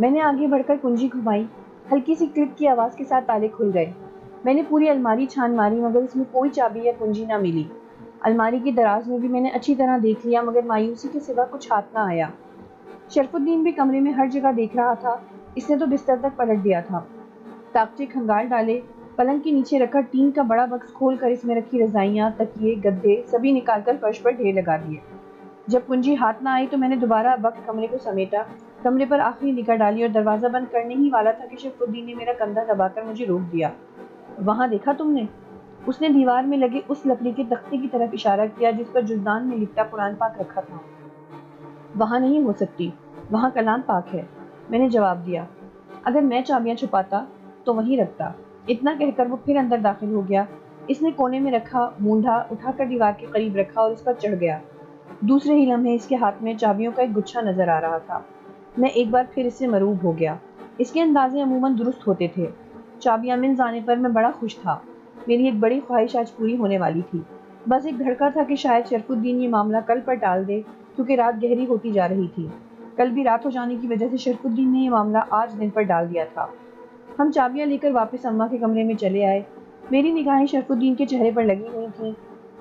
میں نے آگے بڑھ کر کنجی گھمائی، ہلکی سی کلک کی آواز کے ساتھ تالے کھل گئے۔ میں نے پوری الماری چھان ماری مگر اس میں کوئی چابی یا کنجی نہ ملی۔ الماری کی دراز میں بھی میں نے اچھی طرح دیکھ لیا مگر مایوسی کے سوا کچھ ہاتھ نہ آیا۔ شرف الدین بھی کمرے میں ہر جگہ دیکھ رہا تھا، اس نے تو بستر تک پلٹ دیا تھا۔ تاکچے کھنگال ڈالے، پلنگ کے نیچے رکھا ٹین کا بڑا بکس کھول کر اس میں رکھی رضائیاں، تکیے، گدے سبھی نکال کر فرش پر ڈھیر لگا دیے۔ جب کنجی ہاتھ نہ آئی تو میں نے دوبارہ وقت کمرے کو سمیٹا، کمرے پر آخری نگاہ ڈالی اور دروازہ بند کرنے ہی والا تھا کہ شرف الدین نے میرا کندھا دبا کر مجھے روک دیا۔ وہاں دیکھا تم نے؟ اس نے دیوار میں لگے اس لکڑی کے تختے کی طرف اشارہ کیا جس پر جزدان میں لپٹا قرآن پاک رکھا تھا۔ وہاں نہیں ہو سکتی، وہاں کلام پاک ہے، میں نے جواب دیا۔ اگر میں چابیاں چھپاتا تو وہیں رکھتا۔ اتنا کہہ کر وہ پھر اندر داخل ہو گیا۔ اس نے کونے میں رکھا مونڈھا اٹھا کر دیوار کے قریب رکھا اور اس پر چڑھ گیا۔ دوسرے ہی لمحے اس کے ہاتھ میں چابیوں کا ایک گچھا نظر آ رہا تھا۔ میں ایک بار پھر اس سے مرعوب ہو گیا۔ اس کے اندازے عموماً درست ہوتے تھے۔ چابیاں مل جانے پر میں بڑا خوش تھا۔ میری ایک بڑی خواہش آج پوری ہونے والی تھی۔ بس ایک دھڑکا تھا کہ شاید شرف الدین یہ معاملہ کل پر ٹال دے کیونکہ رات گہری ہوتی جا رہی تھی۔ کل بھی رات ہو جانے کی وجہ سے شرف الدین نے یہ معاملہ آج دن پر ڈال دیا تھا۔ ہم چابیاں لے کر واپس اماں کے کمرے میں چلے آئے۔ میری نگاہیں شرف الدین کے چہرے پر لگی ہوئی تھیں۔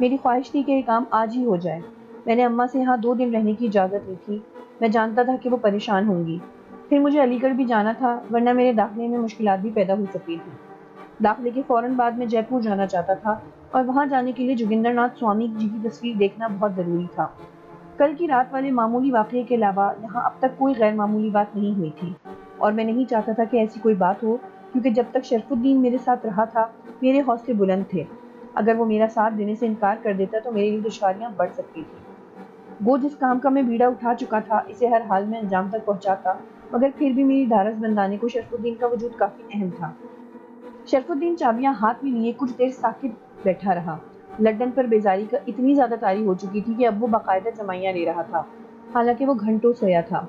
میری خواہش تھی کہ یہ کام آج ہی ہو جائے۔ میں نے اماں سے یہاں 2 دن رہنے کی اجازت لی تھی۔ میں جانتا تھا کہ وہ پریشان ہوں گی۔ پھر مجھے علی گڑھ بھی جانا تھا ورنہ میرے داخلے میں مشکلات بھی پیدا ہو سکتی تھیں۔ داخلے کے فوراً بعد میں جے پور جانا چاہتا تھا اور وہاں جانے کے لیے جوگندر ناتھ سوامی جی کی تصویر دیکھنا بہت ضروری تھا۔ کل کی رات والے معمولی واقعے کے علاوہ یہاں اب تک کوئی غیر معمولی بات نہیں ہوئی تھی اور میں نہیں چاہتا تھا کہ ایسی کوئی بات ہو کیونکہ جب تک شرف الدین میرے ساتھ رہا تھا میرے حوصلے بلند تھے۔ اگر وہ میرا ساتھ دینے سے انکار کر دیتا تو میرے لیے دشواریاں بڑھ سکتی تھیں۔ وہ جس کام کا میں بیڑا اٹھا چکا تھا اسے ہر حال میں انجام تک پہنچاتا مگر پھر بھی میری ڈھارس بندانے کو شرف الدین کا وجود کافی اہم تھا۔ شرف الدین چابیاں ہاتھ میں لیے کچھ دیر ساکت بیٹھا رہا۔ لڈن پر بیزاری کا اتنی زیادہ طاری ہو چکی تھی کہ اب وہ باقاعدہ جمائیاں لے رہا تھا، حالانکہ وہ گھنٹوں سویا تھا۔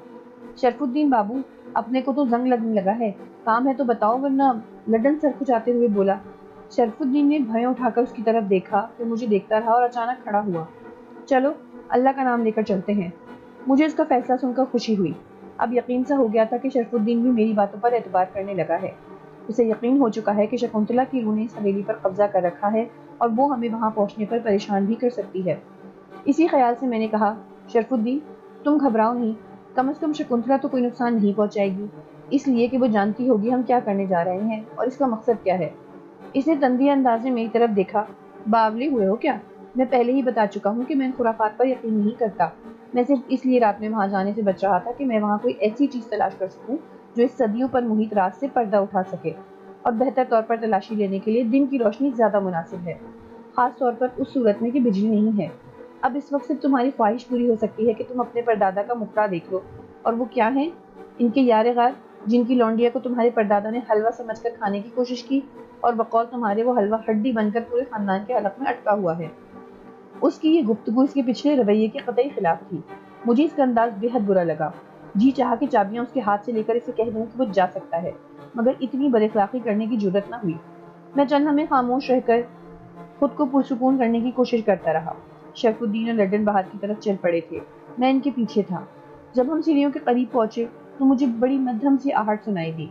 شرف الدین بابو، اپنے کو تو زنگ لگنے لگا ہے، کام ہے تو بتاؤ ورنہ، لڈن سر کھچاتے ہوئے بولا۔ شرف الدین نے بھیوں اٹھا کر اس کی طرف دیکھا، پھر مجھے دیکھتا رہا اور اچانک کھڑا ہوا۔ چلو اللہ کا نام لے کر چلتے ہیں۔ مجھے اس کا فیصلہ سن کر خوشی ہوئی۔ اب یقین سا ہو گیا تھا کہ شرف الدین بھی میری باتوں پر اعتبار کرنے لگا ہے۔ اسے یقین ہو چکا ہے کہ شکنتلا کی روح نے اس حویلی پر قبضہ کر رکھا ہے اور وہ ہمیں وہاں پہنچنے پر پریشان بھی کر سکتی ہے۔ اسی خیال سے میں نے کہا، شرف الدین تم گھبراؤ نہیں، کم از کم شکنتلا تو کوئی نقصان نہیں پہنچائے گی، اس لیے کہ وہ جانتی ہوگی ہم کیا کرنے جا رہے ہیں اور اس کا مقصد کیا ہے۔ اس نے تندی انداز میں میری طرف دیکھا۔ باولی ہوئے ہو کیا؟ میں پہلے ہی بتا چکا ہوں کہ میں خرافات پر یقین نہیں کرتا۔ میں صرف اس لیے رات میں وہاں جانے سے بچ رہا تھا کہ میں وہاں کوئی ایسی چیز تلاش کر سکوں جو اس صدیوں پر محیط راز سے پردہ اٹھا سکے، اور بہتر طور پر تلاشی لینے کے لیے دن کی روشنی زیادہ مناسب ہے، خاص طور پر اس صورت میں کہ بجلی نہیں ہے۔ اب اس وقت صرف تمہاری خواہش پوری ہو سکتی ہے کہ تم اپنے پردادا کا مکڑا دیکھ لو، اور وہ کیا ہیں؟ ان کے یار غار جن کی لونڈیا کو تمہارے پردادا نے حلوہ سمجھ کر کھانے کی کوشش کی اور بقول تمہارے وہ حلوہ ہڈی بن کر پورے خاندان کے حلق میں اٹکا ہوا ہے۔ اس کی یہ گفتگو اس کے پچھلے رویے کے قطعی خلاف تھی۔ مجھے اس کا انداز بے حد برا لگا۔ جی چاہا کہ چابیاں اس کے ہاتھ سے لے کر اسے کہہ دوں کہ وہ جا سکتا ہے، مگر اتنی بد اخلاقی کرنے کی جرات نہ ہوئی۔ میں چند لمحے خاموش رہ کر خود کو پرسکون کرنے کی کوشش کرتا رہا۔ شرف الدین اور لڈن باہر کی طرف چل پڑے تھے، میں ان کے پیچھے تھا۔ جب ہم سیڑھیوں کے قریب پہنچے تو مجھے بڑی مدھم سی آہٹ سنائی دی۔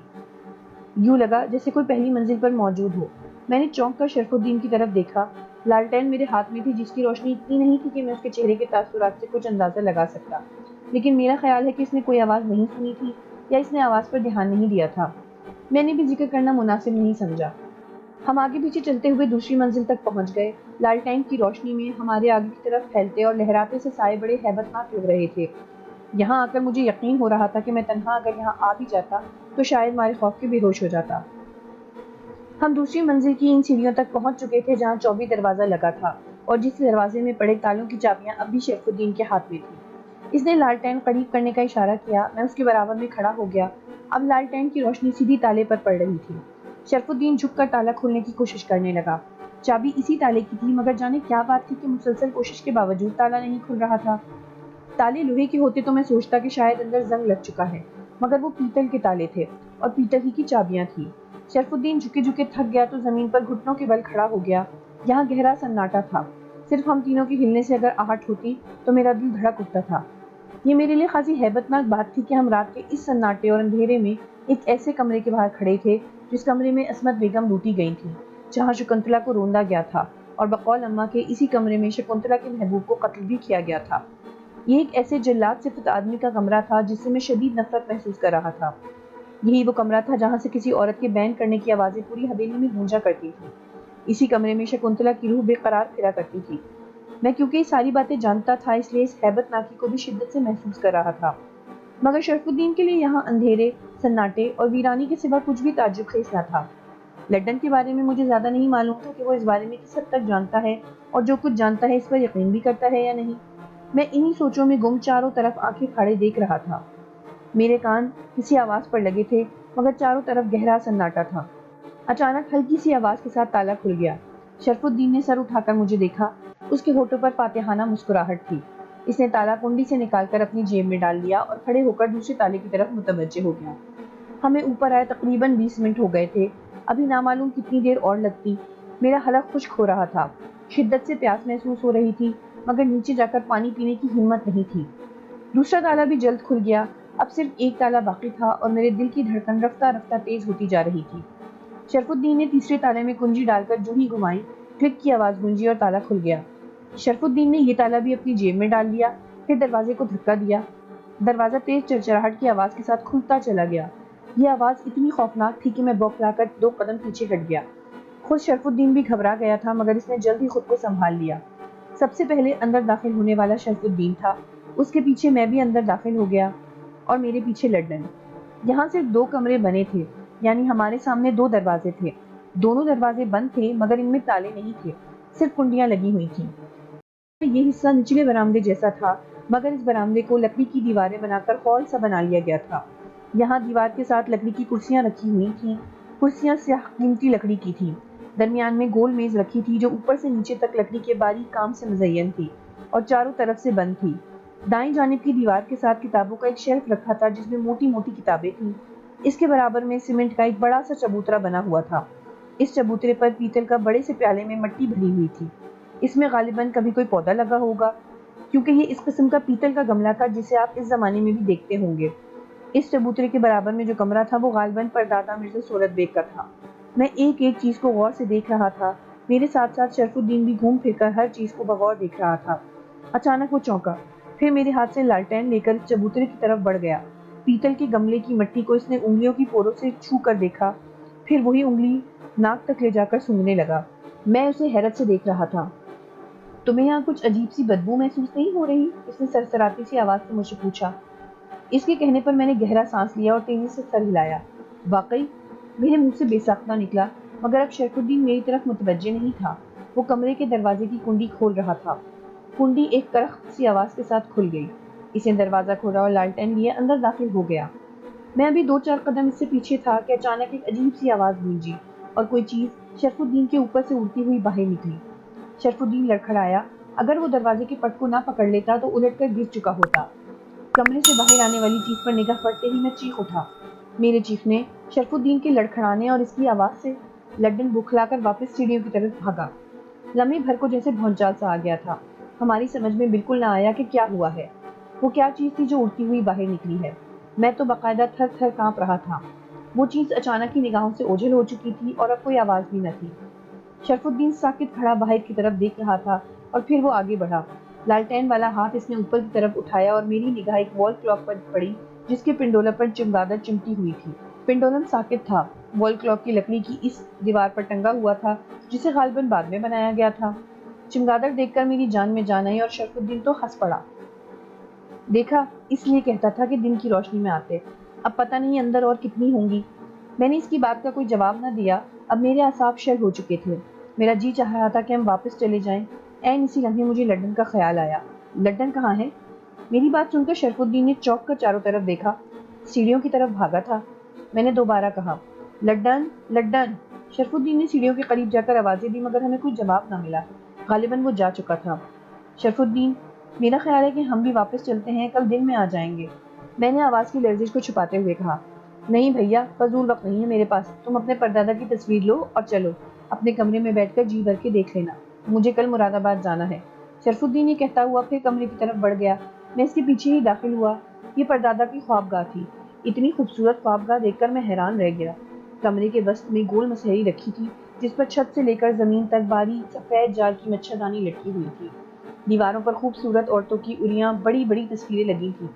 یوں لگا جیسے کوئی پہلی منزل پر موجود ہو۔ میں نے چونک کر شرف الدین کی طرف دیکھا۔ لالٹین میرے ہاتھ میں تھی جس کی روشنی اتنی نہیں تھی کہ میں اس کے چہرے کے تاثرات سے کچھ اندازہ لگا سکتا، لیکن میرا خیال ہے کہ اس نے کوئی آواز نہیں سنی تھی یا اس نے آواز پر دھیان نہیں دیا تھا۔ میں نے بھی ذکر کرنا مناسب نہیں سمجھا۔ ہم آگے پیچھے چلتے ہوئے دوسری منزل تک پہنچ گئے۔ لالٹین کی روشنی میں ہمارے آگے کی طرف پھیلتے اور لہراتے سے سائے بڑے ہیبت ناک لگ رہے تھے۔ یہاں آ کر مجھے یقین ہو رہا تھا کہ میں تنہا اگر یہاں آ بھی جاتا تو شاید مارے خوف کے بے ہوش ہو جاتا۔ ہم دوسری منزل کی ان سیڑھیوں تک پہنچ چکے تھے جہاں چوبی دروازہ لگا تھا اور جس دروازے میں پڑے تالوں کی چابیاں اب بھی شرف الدین کے ہاتھ میں تھیں۔ اس نے لالٹین قریب کرنے کا اشارہ کیا، میں اس کے برابر میں کھڑا ہو گیا۔ اب لالٹین کی روشنی سیدھی تالے پر پڑ رہی تھی۔ شرف الدین جھک کر تالا کھولنے کی کوشش کرنے لگا۔ چابی اسی تالے کی تھی مگر جانے کیا بات تھی کہ مسلسل کوشش کے باوجود تالا نہیں کھل رہا تھا۔ تالے لوہے کے ہوتے تو میں سوچتا کہ شاید اندر زنگ لگ چکا ہے، مگر وہ پیتل کے تالے تھے اور پیتل ہی کی چابیاں تھیں۔ شرف الدین جھکے جھکے تھک گیا تو زمین پر گھٹنوں کے بل کھڑا ہو گیا۔ یہاں گہرا سناٹا تھا، صرف ہم تینوں کے ہلنے سے اگر آہٹ ہوتی تو میرا دل دھڑک اٹھتا تھا۔ یہ میرے لیے خاصی ہیبتناک بات تھی کہ ہم رات کے اس سناٹے اور اندھیرے میں ایک ایسے کمرے کے باہر کھڑے تھے جس کمرے میں عصمت بیگم لوٹی گئی تھی، جہاں شکنتلا کو روندا گیا تھا، اور بقول اماں کے اسی کمرے میں شکنتلا کے محبوب کو قتل بھی کیا گیا تھا۔ یہ ایک ایسے جلاد صفت آدمی کا کمرہ تھا جس سے میں شدید نفرت محسوس کر رہا تھا۔ یہی وہ کمرہ تھا جہاں سے کسی عورت کے بین کرنے کی آوازیں پوری حویلی میں گونجا کرتی تھی۔ اسی کمرے میں شکنتلا کی روح بے قرار پھرا کرتی تھی۔ میں کیونکہ یہ ساری باتیں جانتا تھا، اس لیے اس ہیبت ناکی کو بھی شدت سے محسوس کر رہا تھا، مگر شرف الدین کے لیے یہاں اندھیرے، سناٹے اور ویرانی کے سوا کچھ بھی تعجب خیز نہ تھا۔ لنڈن کے بارے میں مجھے زیادہ نہیں معلوم تھا کہ وہ اس بارے میں کس حد تک جانتا ہے، اور جو کچھ جانتا ہے اس پر یقین بھی کرتا ہے یا نہیں۔ میں انہی سوچوں میں گم چاروں طرف آنکھیں پھاڑے دیکھ رہا تھا۔ میرے کان کسی آواز پر لگے تھے، مگر چاروں طرف گہرا سناٹا تھا۔ اچانک ہلکی سی آواز کے ساتھ تالا کھل گیا۔ شرف الدین نے سر اٹھا کر مجھے دیکھا۔ اس کے ہونٹوں پر فاتحانہ مسکراہٹ تھی۔ اس نے تالا کنڈی سے نکال کر اپنی جیب میں ڈال دیا اور کھڑے ہو کر دوسرے تالے کی طرف متوجہ ہو گیا۔ ہمیں اوپر آئے تقریباً 20 منٹ ہو گئے تھے، ابھی نامعلوم کتنی دیر اور لگتی۔ میرا حلق خشک ہو رہا تھا، شدت سے پیاس محسوس ہو رہی تھی، مگر نیچے جا کر پانی پینے کی ہمت نہیں تھی۔ دوسرا تالا بھی جلد کھل گیا۔ اب صرف ایک تالا باقی تھا اور میرے دل کی دھڑکن رفتہ رفتہ تیز ہوتی جا رہی تھی۔ شرف الدین نے تیسرے تالے میں کنجی ڈال کر جو ہی گھمائی، کلک کی آواز گونجی اور تالا کھل گیا۔ شرف الدین نے یہ تالا بھی اپنی جیب میں ڈال دیا، پھر دروازے کو دھکا دیا۔ دروازہ تیز چرچراہٹ کی آواز کے ساتھ کھلتا چلا گیا۔ یہ آواز اتنی خوفناک تھی کہ میں بوکھلا کر 2 قدم پیچھے ہٹ گیا۔ خود شرف الدین بھی گھبرا گیا تھا، مگر اس نے جلد ہی خود کو سنبھال لیا۔ سب سے پہلے اندر داخل ہونے والا شرف الدین تھا، اس کے پیچھے میں بھی اندر داخل ہو گیا، اور میرے پیچھے لنڈن۔ یہاں صرف 2 کمرے بنے تھے، یعنی ہمارے سامنے 2 دروازے تھے۔ دونوں دروازے بند تھے، مگر ان میں تالے نہیں تھے، صرف کنڈیاں لگی ہوئی تھیں۔ یہ حصہ نچلے برآمدے جیسا تھا، مگر اس برآمدے کو لکڑی کی دیواریں بنا کر ہال سا بنا لیا گیا تھا۔ یہاں دیوار کے ساتھ لکڑی کی کرسیاں رکھی ہوئی تھیں۔ کرسیاں سیاہ قیمتی لکڑی کی تھیں۔ درمیان میں گول میز رکھی تھی جو اوپر سے نیچے تک لکڑی کے باریک کام سے مزین تھی اور چاروں طرف سے بند تھی۔ دائیں جانب کی دیوار کے ساتھ کتابوں کا ایک شیلف رکھا تھا جس میں موٹی موٹی کتابیں تھیں۔ اس کے برابر میں سیمنٹ کا ایک بڑا سا چبوترا بنا ہوا تھا۔ اس چبوترے پر پیتل کا بڑے سے پیالے میں مٹی بھری ہوئی تھی۔ اس میں غالباً کبھی کوئی پودا لگا ہوگا، کیونکہ یہ اس قسم کا پیتل کا گملہ تھا جسے آپ اس زمانے میں بھی دیکھتے ہوں گے۔ اس چبوترے کے برابر میں جو کمرہ تھا وہ غالباً پردادا مرزا صورت بیگ کا تھا۔ میں ایک ایک چیز کو غور سے دیکھ رہا تھا۔ میرے ساتھ ساتھ شرف الدین بھی گھوم پھر کر ہر چیز کو بغور دیکھ رہا تھا۔ اچانک وہ چونکا، پھر میرے ہاتھ سے لالٹین لے کر اس چبوترے کی طرف بڑھ گیا۔ پیتل کے گملے کی مٹی کو اس نے انگلیوں کی پوروں سے چھو کر دیکھا، پھر وہی انگلی ناک تک لے جا کر سونگھنے لگا۔ میں اسے حیرت سے دیکھ رہا تھا۔ تمہیں یہاں کچھ عجیب سی بدبو محسوس نہیں ہو رہی؟ اس نے سرسراتی سی آواز سے مجھ سے پوچھا۔ اس کے کہنے پر میں نے گہرا سانس لیا اور تیزی سے سر ہلایا۔ واقعی میرے منہ سے بے ساختہ نکلا، مگر اب شرف الدین میری طرف متوجہ نہیں تھا۔ وہ کمرے کے دروازے کی کنڈی کھول رہا تھا۔ کنڈی ایک کرخت سی آواز کے ساتھ کھل گئی۔ اس نے دروازہ کھولا اور لالٹین لیے اندر داخل ہو گیا۔ میں ابھی 2-4 قدم اس سے پیچھے تھا کہ اچانک ایک عجیب سی آواز گونجی اور کوئی چیز شرف الدین کے اوپر سے اڑتی ہوئی باہر نکلی۔ شرف الدین لڑکھڑایا۔ اگر وہ دروازے کے پٹ کو نہ پکڑ لیتا تو الٹ کر گر چکا ہوتا۔ کمرے سے باہر آنے والی چیز پر نگاہ پڑتے ہی میں چیخ اٹھا۔ میرے چیخنے، شرف الدین کے لڑکھڑانے اور اس کی آواز سے لنڈن بکھلا کر واپس سیڑھیوں کی طرف بھاگا۔ لمحے بھر کو جیسے بھونچال سا آ گیا تھا۔ ہماری سمجھ میں بالکل نہ آیا کہ کیا ہوا ہے۔ وہ کیا چیز تھی جو اڑتی ہوئی باہر نکلی ہے؟ میں تو باقاعدہ تھر تھر کانپ رہا تھا۔ وہ چیز اچانک ہی نگاہوں سے اوجھل ہو چکی تھی اور اب کوئی آواز بھی نہ تھی۔ شرف الدین ساکت کھڑا باہر کی طرف دیکھ رہا تھا اور پھر وہ آگے بڑھا۔ لالٹین والا ہاتھ اس نے اوپر کی طرف اٹھایا اور میری نگاہ ایک وال کلاک پر پڑی جس کے پنڈولم پر چمگادڑ چمٹی ہوئی تھی۔ پنڈولم ساکت تھا، وال کلاک کی لکڑی کی اس دیوار پر ٹنگا ہوا تھا جسے غالباً بعد میں بنایا گیا تھا۔ چمگادڑ دیکھ کر میری جان میں جان آئی اور شرف الدین تو ہنس پڑا۔ دیکھا، اس لیے کہتا تھا کہ دن کی روشنی میں آتے۔ اب پتہ نہیں اندر اور کتنی ہوں گی۔ میں نے اس کی بات کا کوئی جواب نہ دیا۔ اب میرے اعصاب شل ہو چکے تھے۔ میرا جی چاہ رہا تھا کہ ہم واپس چلے جائیں۔ عین اسی لمحے مجھے لنڈن کا خیال آیا۔ لنڈن کہاں ہے؟ میری بات سن کر شرف الدین نے چونک کر چاروں طرف دیکھا۔ سیڑھیوں کی طرف بھاگا تھا۔ میں نے دوبارہ کہا، لنڈن، لنڈن۔ شرف الدین نے سیڑھیوں کے قریب جا کر آوازیں دی، مگر ہمیں کوئی جواب نہ ملا۔ غالباً وہ جا چکا تھا۔ شرف الدین، میرا خیال ہے کہ ہم بھی واپس چلتے ہیں، کل دن میں آ جائیں گے۔ میں نے آواز کی لرزش کو چھپاتے ہوئے کہا۔ نہیں بھیا، فضول وقت نہیں ہے میرے پاس۔ تم اپنے پردادا کی تصویر لو اور چلو، اپنے کمرے میں بیٹھ کر جی بھر کے دیکھ لینا۔ مجھے کل مراد آباد جانا ہے۔ شرف الدین یہ کہتا ہوا پھر کمرے کی طرف بڑھ گیا۔ میں اس کے پیچھے ہی داخل ہوا۔ یہ پردادا کی خوابگاہ تھی۔ اتنی خوبصورت خوابگاہ دیکھ کر میں حیران رہ گیا۔ کمرے کے وسط میں گول مسہری رکھی تھی جس پر چھت سے لے کر زمین تک باریک سفید جال کی مچھردانی لٹکی ہوئی تھی۔ دیواروں پر خوبصورت عورتوں کی عریاں بڑی بڑی تصویریں لگی تھیں۔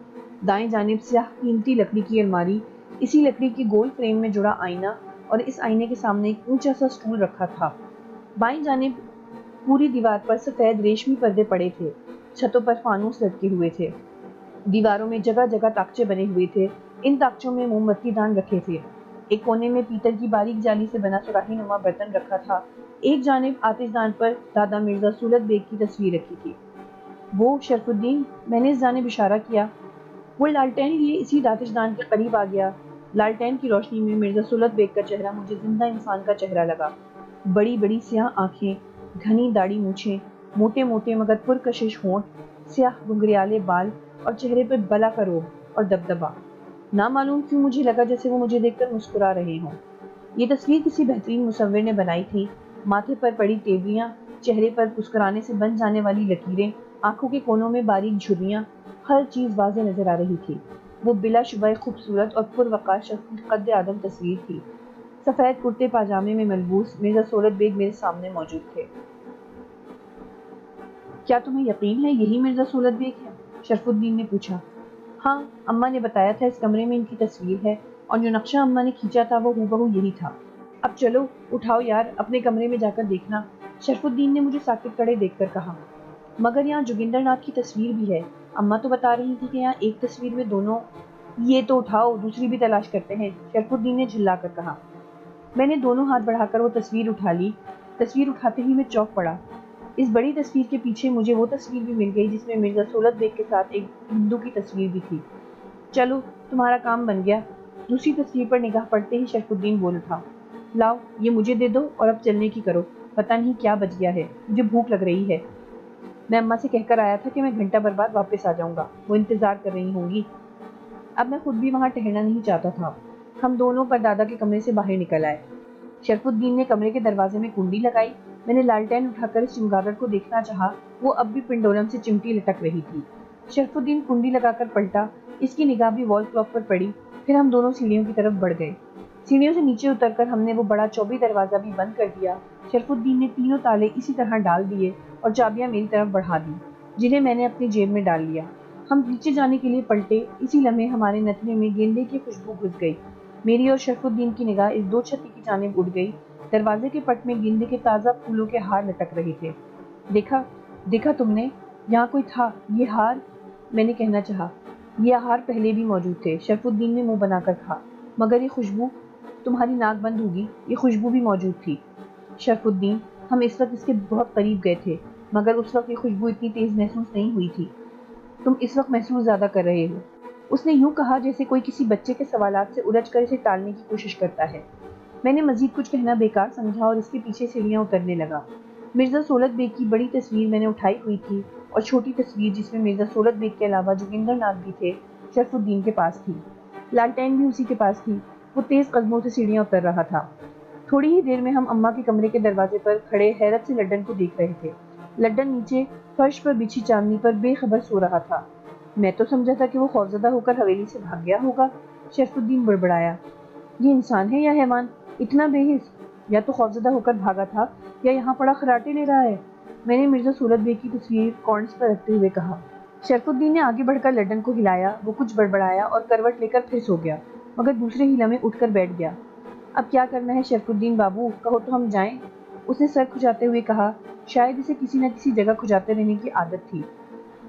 دائیں جانب سیاہ قیمتی لکڑی کی الماری، اسی لکڑی کی گول فریم میں جڑا آئینہ اور اس آئینے کے سامنے ایک اونچا سا سٹول رکھا تھا۔ بائیں جانب پوری دیوار پر سفید ریشمی پردے پڑے تھے۔ چھتوں پر فانوس لٹکے ہوئے تھے۔ دیواروں میں جگہ جگہ تاکچے بنے ہوئے تھے۔ ان تاکچوں میں موم بتی دان رکھے تھے۔ ایک کونے میں پیتل کی باریک جالی سے بنا سراہی نما برتن رکھا تھا۔ ایک جانب آتش دان پر دادا مرزا سولت بیگ کی تصویر رکھی تھی۔ وہ شرف الدین، میں نے اس جانب اشارہ کیا۔ وہ لالٹین لیے اسی آتش دان کے قریب آ گیا۔ لالٹین کی روشنی میں مرزا سولت بیگ کا چہرہ مجھے زندہ انسان کا چہرہ لگا۔ بڑی بڑی سیاہ آنکھیں، گھنی داڑھی مونچھیں، موٹے موٹے مگر پرکشش ہونٹ، سیاہ گھنگریالے بال اور چہرے پر بلا کا روب اور دبدبا۔ نہ معلوم کیوں مجھے لگا جیسے وہ مجھے دیکھ کر مسکرا رہے ہوں۔ یہ تصویر کسی بہترین مصور نے بنائی تھی۔ ماتھے پر پڑی تیوریاں، چہرے پر مسکرانے سے بن جانے والی لکیریں، آنکھوں کے کونوں میں باریک جھریاں، ہر چیز واضح نظر آ رہی تھی۔ وہ بلا شبہ خوبصورت اور پروقار شخص کی قد آدم تصویر تھی۔ سفید کرتے پاجامے میں ملبوس مرزا سولت بیگ میرے سامنے موجود تھے۔ کیا تمہیں یقین ہے یہی مرزا سولت بیگ ہے؟ شرف الدین نے پوچھا۔ ہاں، اماں نے بتایا تھا اس کمرے میں ان کی تصویر ہے اور جو نقشہ اماں نے کھینچا تھا وہ ہو یہی تھا۔ اب چلو اٹھاؤ یار، اپنے کمرے میں جا کر دیکھنا، شرف الدین نے مجھے ساکت کھڑے دیکھ کر کہا۔ مگر یہاں جوگندر ناتھ کی تصویر بھی ہے، اماں تو بتا رہی تھی کہ یہاں ایک تصویر میں دونوں۔ یہ تو اٹھاؤ، دوسری بھی تلاش کرتے ہیں، شرف الدین نے جھلا کر کہا۔ میں نے دونوں ہاتھ بڑھا کر وہ تصویر اٹھا لی۔ تصویر اٹھاتے ہی میں چونک پڑا۔ اس بڑی تصویر کے پیچھے مجھے وہ تصویر بھی مل گئی جس میں مرزا سولت بیگ کے ساتھ ایک ہندو کی تصویر بھی تھی۔ چلو تمہارا کام بن گیا۔ دوسری تصویر پر نگاہ پڑتے ہی شرف الدین بول اٹھا۔ لاؤ یہ مجھے دے دو اور اب چلنے کی کرو، پتہ نہیں کیا بچ گیا ہے، مجھے بھوک لگ رہی ہے۔ میں اماں سے کہہ کر آیا تھا کہ میں گھنٹہ بھر بعد واپس آ جاؤں گا، وہ انتظار کر رہی ہوں گی۔ اب میں خود بھی وہاں ٹھہرنا نہیں چاہتا تھا۔ ہم دونوں پردادا کے کمرے سے باہر نکل آئے۔ شرف الدین نے کمرے کے دروازے میں کنڈی لگائی۔ میں نے لالٹین اٹھا کر اس چمگادڑ کو دیکھنا چاہا، وہ اب بھی پنڈولم سے چمٹی لٹک رہی تھی۔ شرف الدین کنڈی لگا کر پلٹا، اس کی نگاہ بھی وال کلاک پر پڑی۔ پھر ہم دونوں سیڑھیوں کی طرف بڑھ گئے۔ سیڑھیوں سے نیچے اتر کر ہم نے وہ بڑا چوبی دروازہ بھی بند کر دیا۔ شرف الدین نے تینوں تالے اسی طرح ڈال دیے اور چابیاں میری طرف بڑھا دی، جنہیں میں نے اپنی جیب میں ڈال لیا۔ ہم پیچھے جانے کے لیے پلٹے، اسی لمحے ہمارے نتنے میں گیندے کی خوشبو گھس گئی۔ میری اور شرف الدین کی نگاہ اس دو چھتی کی جانب اڑ گئی۔ دروازے کے پٹ میں گیندے کے تازہ پھولوں کے ہار لٹک رہے تھے۔ دیکھا تم نے، یہاں کوئی تھا، یہ ہار، میں نے کہنا چاہا۔ یہ ہار پہلے بھی موجود تھے، شرف الدین نے منہ بنا کر کہا۔ مگر یہ خوشبو، تمہاری ناک بند ہوگی، یہ خوشبو بھی موجود تھی۔ شرف الدین، ہم اس وقت اس کے بہت قریب گئے تھے، مگر اس وقت یہ خوشبو اتنی تیز محسوس نہیں ہوئی تھی۔ تم اس وقت محسوس زیادہ کر رہے ہو، اس نے یوں کہا جیسے کوئی کسی بچے کے سوالات سے الجھ کر اسے ٹالنے کی کوشش کرتا ہے۔ میں نے مزید کچھ کہنا بیکار سمجھا اور اس کے پیچھے سیڑھیاں اترنے لگا۔ مرزا سولت بیگ کی بڑی تصویر میں نے اٹھائی ہوئی تھی اور چھوٹی تصویر جس میں مرزا سولت بیگ کے علاوہ جوگندر ناتھ بھی تھے، شرف الدین کے پاس تھی۔ لالٹین بھی اسی کے پاس تھی۔ وہ تیز قدموں سے سیڑھیاں اتر رہا تھا۔ تھوڑی ہی دیر میں ہم اماں کے کمرے کے دروازے پر کھڑے حیرت سے لڈن کو دیکھ رہے تھے۔ لڈن نیچے فرش پر بچھی چاندنی پر بے خبر سو رہا تھا۔ میں تو سمجھا تھا کہ وہ خوفزدہ ہو کر حویلی سے بھاگ گیا ہوگا، شرف الدین بڑبڑایا۔ یہ انسان ہے یا حیوان، اتنا بے حس؟ یا تو خوفزدہ ہو کر بھاگا تھا یا یہاں پڑا خراٹے لے رہا ہے، میں نے مرزا سولت بیگ کی تصویر کارنرز پر رکھتے ہوئے کہا۔ شرف الدین نے آگے بڑھ کر لڈن کو ہلایا، وہ کچھ بڑبڑایا اور کروٹ لے کر پھر سو گیا، مگر دوسرے ہی لمحے اٹھ کر بیٹھ گیا۔ اب کیا کرنا ہے شرف الدین بابو، کہو تو ہم جائیں؟ اس نے سر کھجاتے ہوئے کہا۔ شاید اسے کسی نہ کسی جگہ کھجاتے رہنے کی عادت تھی۔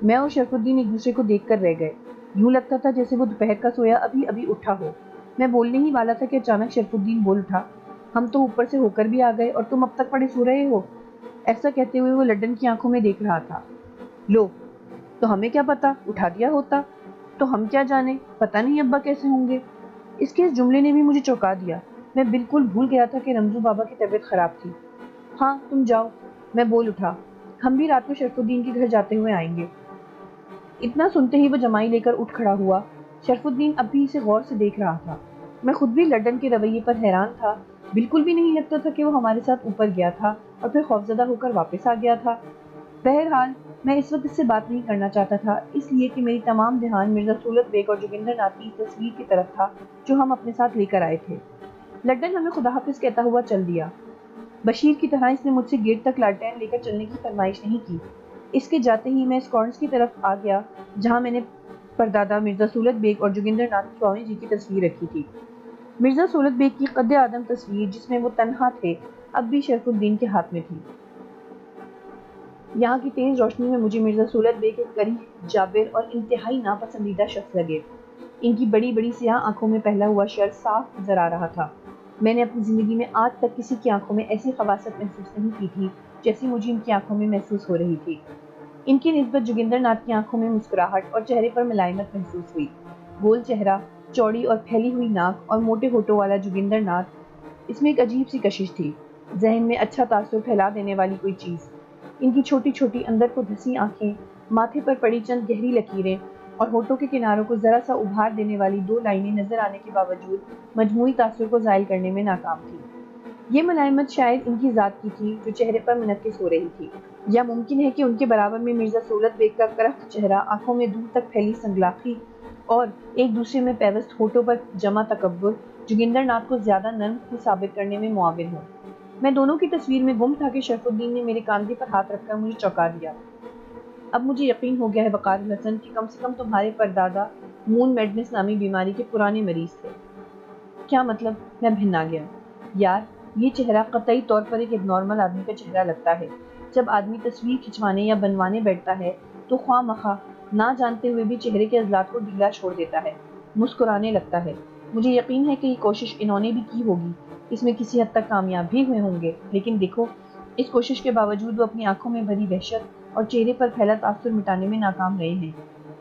میں اور شرف الدین ایک دوسرے کو دیکھ کر رہ گئے۔ یوں لگتا تھا جیسے وہ دوپہر کا سویا ابھی ابھی اٹھا ہو۔ میں بولنے ہی والا تھا کہ اچانک شرف الدین بول اٹھا۔ ہم تو اوپر سے ہو کر بھی آ گئے اور تم اب تک پڑے سو رہے ہو؟ ایسا کہتے ہوئے وہ لڈن کی آنکھوں میں دیکھ رہا تھا۔ لو، تو ہمیں کیا پتا، اٹھا دیا ہوتا تو ہم کیا جانے، پتہ نہیں ابا کیسے ہوں گے۔ اس کے اس جملے نے بھی مجھے چونکا دیا۔ میں بالکل بھول گیا تھا کہ رمزو بابا کی طبیعت خراب تھی۔ ہاں تم جاؤ، میں بول اٹھا، ہم بھی رات کو شرف الدین کے گھر جاتے ہوئے آئیں گے۔ اتنا سنتے ہی وہ جمائی لے کر اٹھ کھڑا ہوا۔ شرف الدین اب بھی اسے غور سے دیکھ رہا تھا۔ میں خود بھی لڈن کے رویے پر حیران تھا۔ بالکل بھی نہیں لگتا تھا کہ وہ ہمارے ساتھ اوپر گیا تھا اور پھر خوفزدہ ہو کر واپس آ گیا تھا۔ بہرحال میں اس وقت اس سے بات نہیں کرنا چاہتا تھا، اس لیے کہ میری تمام دھیان مرزا سہولت بیگ اور جوگندر ناتھ کی تصویر کی طرف تھا جو ہم اپنے ساتھ لے کر آئے تھے۔ لڈن ہمیں خدا حافظ کہتا ہوا چل دیا۔ بشیر کی طرح اس نے مجھ سے گیٹ تک لالٹین لے کر چلنے کی فرمائش نہیں کی۔ اس کے جاتے ہی میں اس کارنرز کی طرف آ گیا جہاں میں نے پردادا مرزا سہولت بیگ اور جوگندر ناتھ سوامی جی کی تصویر رکھی تھی۔ مرزا سہولت بیگ کی قد آدم تصویر جس میں وہ تنہا تھے اب بھی شرف الدین کے ہاتھ میں تھی۔ یہاں کی تیز روشنی میں مجھے مرزا سہولت بیگ ایک قریح، جابر اور انتہائی ناپسندیدہ شخص لگے۔ ان کی بڑی بڑی سیاہ آنکھوں میں پہلا ہوا شر صاف نظر آ رہا تھا۔ میں نے اپنی زندگی میں آج تک کسی کی آنکھوں میں ایسی خباثت محسوس نہیں کی تھی جیسی مجھے ان کی آنکھوں میں محسوس ہو رہی تھی۔ ان کی نسبت جوگندر ناتھ کی آنکھوں میں مسکراہٹ اور چہرے پر ملائمت محسوس ہوئی۔ گول چہرہ، چوڑی اور پھیلی ہوئی ناک اور موٹے ہونٹوں والا جوگندر ناتھ، اس میں ایک عجیب سی کشش تھی، ذہن میں اچھا تاثر پھیلا دینے والی کوئی چیز۔ ان کی چھوٹی چھوٹی اندر کو دھسی آنکھیں، ماتھے پر پڑی چند گہری لکیریں اور ہونٹوں کے کناروں کو ذرا سا ابھار دینے والی 2 لائنیں نظر آنے کے باوجود مجموعی تاثر کو زائل کرنے میں ناکام تھی۔ یہ ملائمت شاید ان کی ذات کی تھی جو چہرے پر منعکس ہو رہی تھی، یا ممکن ہے کہ ان کے برابر میں مرزا سہولت بیگ کا کرخت چہرہ، آنکھوں میں دور تک پھیلی سنگلاخی اور ایک دوسرے میں پیوست ہونٹوں پر جمع تکبر جوگندر ناتھ کو زیادہ نرم خو ثابت کرنے میں معاون ہو۔ میں دونوں کی تصویر میں گم تھا کہ شرف الدین نے میرے کاندھے پر ہاتھ رکھ کر مجھے چونکا دیا۔ اب مجھے یقین ہو گیا ہے وقار الحسن کہ کم سے کم تمہارے پردادا مون میڈنس نامی بیماری کے پرانے مریض تھے۔ کیا مطلب؟ میں بھن آ گیا۔ یار، یہ چہرہ قطعی طور پر ایک اب نارمل آدمی کا چہرہ لگتا ہے۔ جب آدمی تصویر کھنچوانے یا بنوانے بیٹھتا ہے تو خواہ مخواہ نہ جانتے ہوئے بھی چہرے کے عضلات کو ڈھیلا چھوڑ دیتا ہے، مسکرانے لگتا ہے۔ مجھے یقین ہے کہ یہ کوشش انہوں نے بھی کی ہوگی، اس میں کسی حد تک کامیاب بھی ہوئے ہوں گے، لیکن دیکھو، اس کوشش کے باوجود وہ اپنی آنکھوں میں بھری وحشت اور چہرے پر پھیلا تاثر مٹانے میں ناکام رہے ہیں۔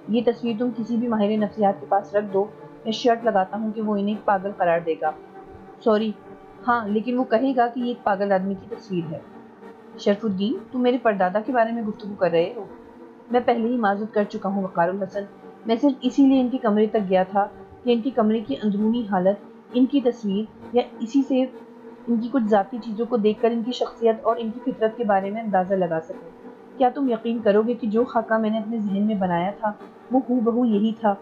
یہ تصویر تم کسی بھی ماہر نفسیات کے پاس رکھ دو، میں شرط لگاتا ہوں کہ وہ انہیں ایک پاگل قرار دے گا۔ سوری، ہاں، لیکن وہ کہے گا کہ یہ ایک پاگل آدمی کی تصویر ہے۔ شرف الدین، تم میرے پردادا کے بارے میں گفتگو کر رہے ہو؟ میں پہلے ہی معذرت کر چکا ہوں وقار الحسن، میں صرف اسی لیے ان کے کمرے تک گیا تھا کہ ان کے کمرے کی اندرونی حالت، ان کی تصویر یا اسی سے ان کی کچھ ذاتی چیزوں کو دیکھ کر ان کی شخصیت اور ان کی فطرت کے بارے میں اندازہ لگا سکوں۔ کیا تم یقین کرو گے کہ جو خاکہ میں نے اپنے ذہن میں بنایا تھا وہ ہو بہو یہی تھا؟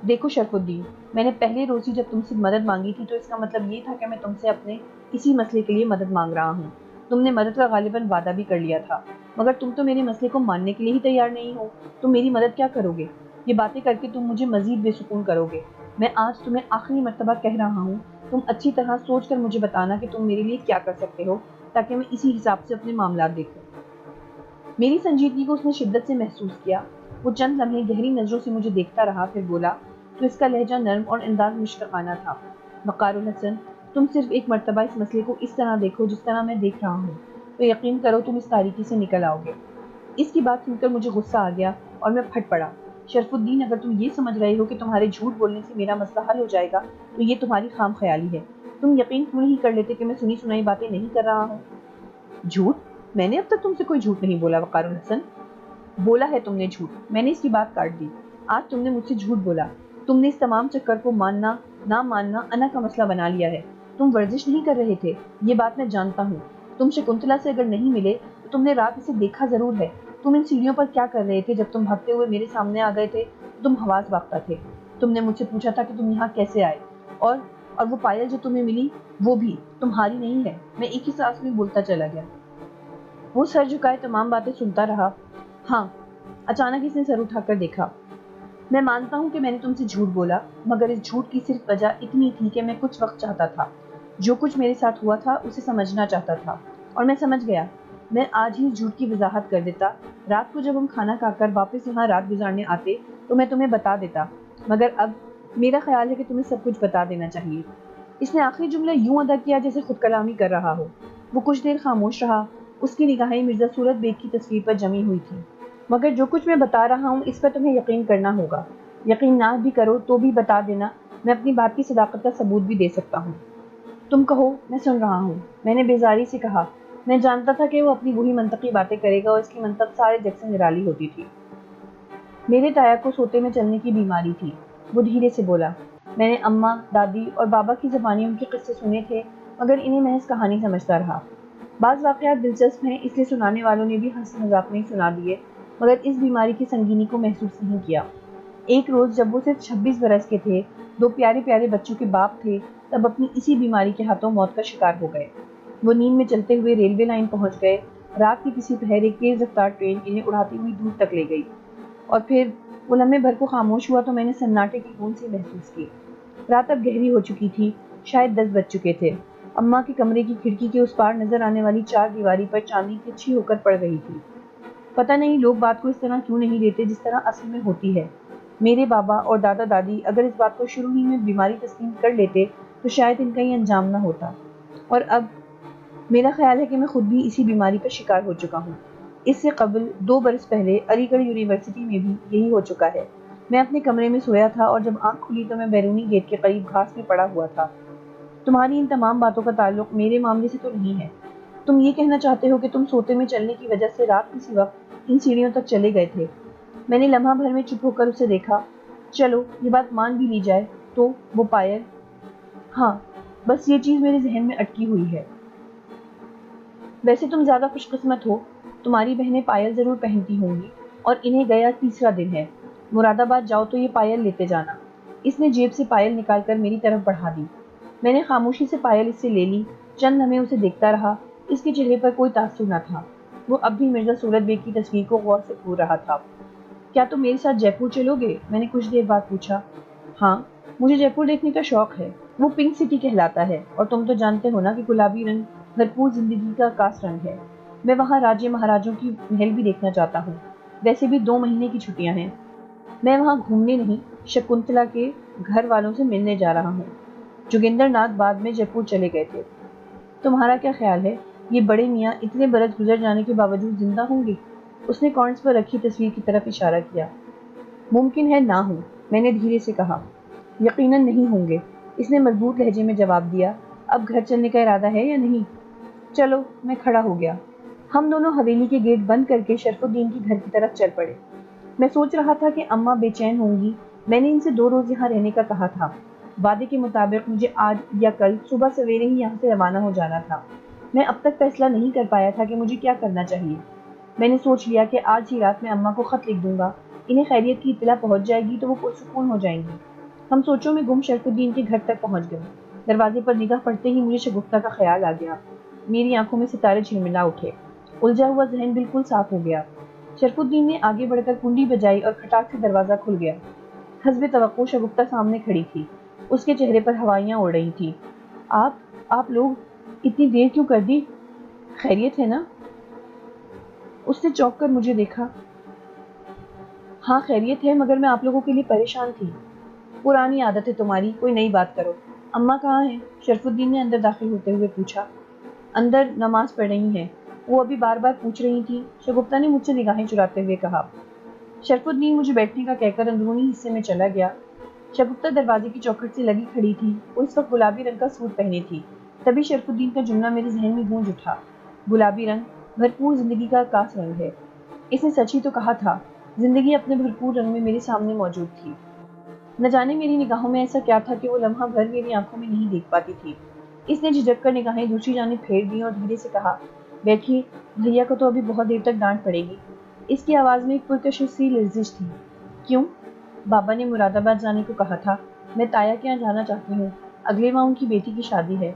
دیکھو شرف الدین، میں نے پہلے روز ہی جب تم سے مدد مانگی تھی تو اس کا مطلب یہ تھا کہ میں تم سے اپنے کسی مسئلے کے لیے مدد مانگ رہا ہوں۔ تم نے مدد کا غالباً وعدہ بھی کر لیا تھا، مگر تم تو میرے مسئلے کو ماننے کے لیے ہی تیار نہیں ہو۔ تم میری مدد کیا کرو گے؟ یہ باتیں کر کے تم مجھے مزید بے سکون کرو گے۔ میں آج تمہیں آخری مرتبہ کہہ رہا ہوں، تم اچھی طرح سوچ کر مجھے بتانا کہ تم میرے لیے کیا کر سکتے ہو تاکہ میں اسی حساب سے اپنے معاملات دیکھوں۔ میری سنجیدگی کو اس نے شدت سے محسوس کیا۔ وہ چند لمحے گہری نظروں سے مجھے دیکھتا رہا، پھر بولا تو اس کا لہجہ نرم اور انداز مشفقانہ تھا۔ وقار الحسن، تم صرف ایک مرتبہ اس مسئلے کو اس طرح دیکھو جس طرح میں دیکھ رہا ہوں، تو یقین کرو تم اس تاریکی سے نکل آؤ گے۔ اس کی بات سن کر مجھے غصہ آ گیا اور میں پھٹ پڑا۔ شرف الدین، اگر تم یہ سمجھ رہے ہو کہ تمہارے جھوٹ بولنے سے میرا مسئلہ حل ہو جائے گا تو یہ تمہاری خام خیالی ہے۔ تم یقین کیوں نہیں کر لیتے کہ میں سنی سنائی باتیں نہیں کر رہا ہوں؟ جھوٹ؟ میں نے اب تک تم سے کوئی جھوٹ نہیں بولا وقار الحسن۔ بولا ہے تم نے جھوٹ، میں نے اس کی بات کاٹ دی۔ آج تم نے مجھ سے جھوٹ بولا۔ تم نے اس تمام چکر کو ماننا نہ ماننا انا کا مسئلہ بنا لیا ہے۔ تم ورزش نہیں کر رہے تھے، یہ بات میں جانتا ہوں۔ تم شکنتلا سے اگر نہیں ملے تو تم نے رات اسے دیکھا ضرور ہے۔ تم ان سیڑھیوں پر کیا کر رہے تھے؟ جب تم بھگتے ہوئے میرے سامنے آ گئے تھے تو تم حواس باختہ تھے۔ تم نے مجھ سے پوچھا تھا کہ تم یہاں کیسے آئے، اور وہ پائل جو تمہیں ملی وہ بھی تمہاری نہیں ہے۔ میں ایک ہی سانس میں بولتا چلا گیا۔ وہ سر جھکائے تمام باتیں سنتا رہا۔ ہاں، اچانک اس نے سر اٹھا کر دیکھا۔ میں مانتا ہوں کہ میں نے تم سے جھوٹ بولا، مگر اس جھوٹ کی صرف وجہ اتنی تھی کہ میں کچھ وقت چاہتا تھا، جو کچھ میرے ساتھ ہوا تھا اسے سمجھنا چاہتا تھا، اور میں سمجھ گیا۔ میں آج ہی اس جھوٹ کی وضاحت کر دیتا۔ رات کو جب ہم کھانا کھا کر واپس یہاں رات گزارنے آتے تو میں تمہیں بتا دیتا، مگر اب میرا خیال ہے کہ تمہیں سب کچھ بتا دینا چاہیے۔ اس نے آخری جملہ یوں ادا کیا جیسے خود کلامی کر رہا ہو۔ وہ کچھ دیر خاموش رہا، اس کی نگاہیں مرزا سہولت بیگ کی تصویر پر جمی ہوئی تھیں۔ مگر جو کچھ میں بتا رہا ہوں اس پر تمہیں یقین کرنا ہوگا۔ یقین نہ بھی کرو تو بھی بتا دینا، میں اپنی بات کی صداقت کا ثبوت بھی دے سکتا ہوں۔ تم کہو، میں سن رہا ہوں، میں نے بیزاری سے کہا۔ میں جانتا تھا کہ وہ اپنی وہی منطقی باتیں کرے گا اور اس کی منطق سارے جگ سے نرالی ہوتی تھی۔ میرے تایا کو سوتے میں چلنے کی بیماری تھی، وہ دھیرے سے بولا۔ میں نے اماں، دادی اور بابا کی زبانی ان کے قصے سنے تھے، مگر انہیں محض کہانی سمجھتا رہا۔ بعض واقعات دلچسپ ہیں، اس لیے سنانے والوں نے بھی ہنس مذاق میں سنا دیے، مگر اس بیماری کی سنگینی کو محسوس نہیں کیا۔ ایک روز جب وہ صرف 26 برس کے تھے، 2 پیارے پیارے بچوں کے باپ تھے، تب اپنی اسی بیماری کے ہاتھوں موت کا شکار ہو گئے۔ وہ نیند میں چلتے ہوئے ریلوے لائن پہنچ گئے۔ رات کی کسی پہر ایک تیز رفتار ٹرین انہیں اڑاتی ہوئی دور تک لے گئی، اور پھر وہ لمحے بھر کو خاموش ہوا تو میں نے سناٹے کی گونج سی محسوس کی۔ رات اب گہری ہو چکی تھی، شاید 10 بج چکے تھے۔ اماں کے کمرے کی کھڑکی کے اس پار نظر آنے والی چار دیواری پر چاندنی ترچھی ہو کر پڑ رہی تھی۔ پتہ نہیں لوگ بات کو اس طرح کیوں نہیں لیتے جس طرح اصل میں ہوتی ہے۔ میرے بابا اور دادا دادی اگر اس بات کو شروع ہی میں بیماری تسلیم کر لیتے تو شاید ان کا یہ انجام نہ ہوتا۔ اور اب میرا خیال ہے کہ میں خود بھی اسی بیماری کا شکار ہو چکا ہوں۔ اس سے قبل 2 برس پہلے علی گڑھ یونیورسٹی میں بھی یہی ہو چکا ہے۔ میں اپنے کمرے میں سویا تھا اور جب آنکھ کھلی تو میں بیرونی گیٹ کے قریب گھاس میں پڑا ہوا تھا۔ تمہاری ان تمام باتوں کا تعلق میرے معاملے سے تو نہیں ہے۔ تم یہ کہنا چاہتے ہو کہ تم سوتے میں چلنے کی وجہ سے رات کسی وقت ان سیڑھیوں تک چلے گئے تھے۔ میں نے لمحہ بھر میں چپ ہو کر اسے دیکھا۔ چلو یہ بات مان بھی لی جائے تو وہ پائل۔ ہاں، بس یہ چیز میرے ذہن میں اٹکی ہوئی ہے۔ ویسے تم زیادہ خوش قسمت ہو، تمہاری بہنیں پائل ضرور پہنتی ہوں گی، اور انہیں گیا تیسرا دن ہے۔ مراد آباد جاؤ تو یہ پائل لیتے جانا۔ اس نے جیب سے پائل نکال کر میری طرف بڑھا دی۔ میں نے خاموشی سے پائل اس سے لے لی، چند لمحے اسے دیکھتا رہا۔ اس کے چہرے پر کوئی تاثر نہ تھا، وہ اب بھی مرزا صورت بیگ کی تصویر کو غور سے گھور رہا تھا۔ کیا تم میرے ساتھ جے پور چلو گے؟ میں نے کچھ دیر بعد پوچھا۔ ہاں، مجھے جے پور دیکھنے کا شوق ہے، وہ پنک سٹی کہلاتا ہے، اور تم تو جانتے ہو نا کہ گلابی رنگ بھرپور زندگی کا خاص رنگ ہے۔ میں وہاں راجے مہاراجوں کی محل بھی دیکھنا چاہتا ہوں۔ ویسے بھی 2 مہینے کی چھٹیاں ہیں۔ میں وہاں گھومنے نہیں، شکنتلا کے گھر والوں سے ملنے جا رہا ہوں۔ جوگندر ناتھ بعد میں جے پور چلے گئے تھے۔ تمہارا کیا خیال ہے، یہ بڑے میاں اتنے برس گزر جانے کے باوجود زندہ ہوں گے؟ اس نے کارنرز پر رکھی تصویر کی طرف اشارہ کیا۔ ممکن ہے نہ ہوں، میں نے دھیرے سے کہا۔ یقیناً نہیں ہوں گے، اس نے مضبوط لہجے میں جواب دیا۔ اب گھر چلنے کا ارادہ ہے یا نہیں؟ چلو، میں کھڑا ہو گیا۔ ہم دونوں حویلی کے گیٹ بند کر کے شرف الدین کی گھر کی طرف چل پڑے۔ میں سوچ رہا تھا کہ اماں بے چین ہوں گی۔ میں نے ان سے 2 روز یہاں رہنے کا کہا تھا۔ وعدے کے مطابق مجھے آج یا کل صبح سویرے ہی یہاں سے روانہ ہو جانا تھا۔ میں اب تک فیصلہ نہیں کر پایا تھا کہ مجھے کیا کرنا چاہیے۔ میں نے سوچ لیا کہ آج ہی رات میں اماں کو خط لکھ دوں گا، انہیں خیریت کی اطلاع پہنچ جائے گی تو وہ پرسکون ہو جائیں گی۔ ہم سوچوں میں گم شرف الدین کے گھر تک پہنچ گئے۔ دروازے پر نگاہ پڑتے ہی مجھے شگفتہ کا خیال آ گیا۔ میری آنکھوں میں ستارے جھلملا اٹھے، الجھا ہوا ذہن بالکل صاف ہو گیا۔ شرف الدین نے آگے بڑھ کر کنڈی بجائی اور کھٹاک سے دروازہ کھل گیا۔ حسب توقع شگفتہ سامنے کھڑی تھی، اس کے چہرے پر ہوائیاں اڑ رہی تھیں۔ آپ لوگ اتنی دیر کیوں کر دی؟ خیریت ہے نا؟ اس نے چونک کر مجھے دیکھا۔ ہاں خیریت ہے، مگر میں آپ لوگوں کے لیے پریشان تھی۔ پرانی عادت ہے تمہاری، کوئی نئی بات کرو۔ اماں کہاں ہیں؟ شرف الدین نے اندر داخل ہوتے ہوئے پوچھا۔ اندر نماز پڑھ رہی ہیں، وہ ابھی بار بار پوچھ رہی تھی، شگفتہ نے مجھ سے نگاہیں چراتے ہوئے کہا۔ شرف الدین مجھے بیٹھنے کا کہہ کر اندرونی حصے میں چلا گیا۔ شگفتہ دروازے کی چوکھٹ سے لگی کھڑی تھی، وہ اس وقت گلابی رنگ کا سوٹ پہنی تھی۔ تبھی شرف الدین کا جملہ میرے ذہن میں گونج اٹھا۔ گلابی رنگ بھرپور زندگی کا خاص رنگ ہے۔ اس نے سچ ہی تو کہا تھا، زندگی اپنے بھرپور رنگ میں میرے سامنے موجود تھی۔ نہ جانے میری نگاہوں میں ایسا کیا تھا کہ وہ لمحہ بھر میری آنکھوں میں نہیں دیکھ پاتی تھی۔ اس نے جھجک کر نگاہیں دوسری جانب پھیر دیں اور دھیرے سے کہا، بیٹھیے، بھیا کو تو ابھی بہت دیر تک ڈانٹ پڑے گی۔ اس کی آواز میں ایک پرکشش سی لرزش تھی۔ کیوں؟ بابا نے مراد آباد جانے کو کہا تھا، میں تایا کے یہاں جانا چاہتی ہوں، اگلے ماہ ان کی بیٹی کی شادی ہے۔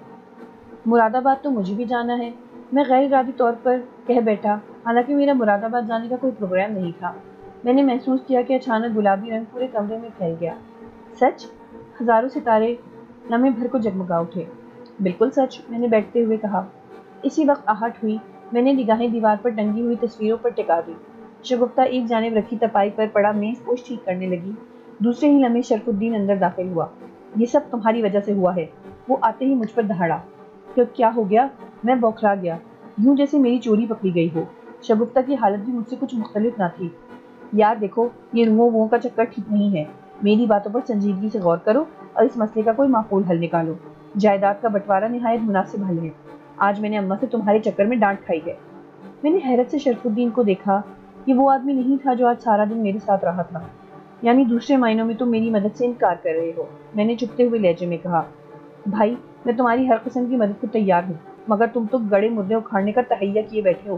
مراد آباد تو مجھے بھی جانا ہے، میں غیر ارادی طور پر کہہ بیٹھا، حالانکہ میرا مراد آباد جانے کا کوئی پروگرام نہیں تھا۔ میں نے محسوس کیا کہ اچانک گلابی رنگ پورے کمرے میں پھیل گیا۔ سچ؟ ہزاروں ستارے لمحے بھر کو جگمگا اٹھے۔ بالکل سچ، میں نے بیٹھتے ہوئے کہا۔ اسی وقت آہٹ ہوئی، میں نے نگاہیں دیوار پر ٹنگی ہوئی تصویروں پر ٹکا دی۔ شگفتہ ایک جانب رکھی تپائی پر پڑا میز پوش ٹھیک کرنے لگی۔ دوسرے ہی لمحے شرف الدین اندر داخل ہوا۔ یہ سب تمہاری وجہ سے ہوا ہے، وہ آتے ہی مجھ پر دہاڑا۔ کیا ہو گیا؟ میں بوکھلا گیا، یوں جیسے میری چوری پکڑی گئی ہو۔ شگفتہ کی حالت بھی مجھ سے کچھ مختلف نہ تھی۔ یار دیکھو، یہ روؤں کا چکر ٹھیک نہیں ہے، میری باتوں پر سنجیدگی سے غور کرو اور اس مسئلے کا کوئی معقول حل نکالو۔ جائیداد کا بٹوارا نہایت مناسب حل ہے۔ آج میں نے اماں سے تمہارے چکر میں ڈانٹ کھائی ہے۔ میں نے حیرت سے شرف الدین کو دیکھا، یہ وہ آدمی نہیں تھا جو آج سارا دن میرے ساتھ رہا تھا۔ یعنی دوسرے معنوں میں تم میری مدد سے انکار کر رہے ہو؟ میں نے چپتے ہوئے لہجے میں کہا۔ بھائی، میں تمہاری ہر قسم کی مدد کو تیار ہوں، مگر تم تو گڑے مردے اکھاڑنے کا تہیہ کیے بیٹھے ہو۔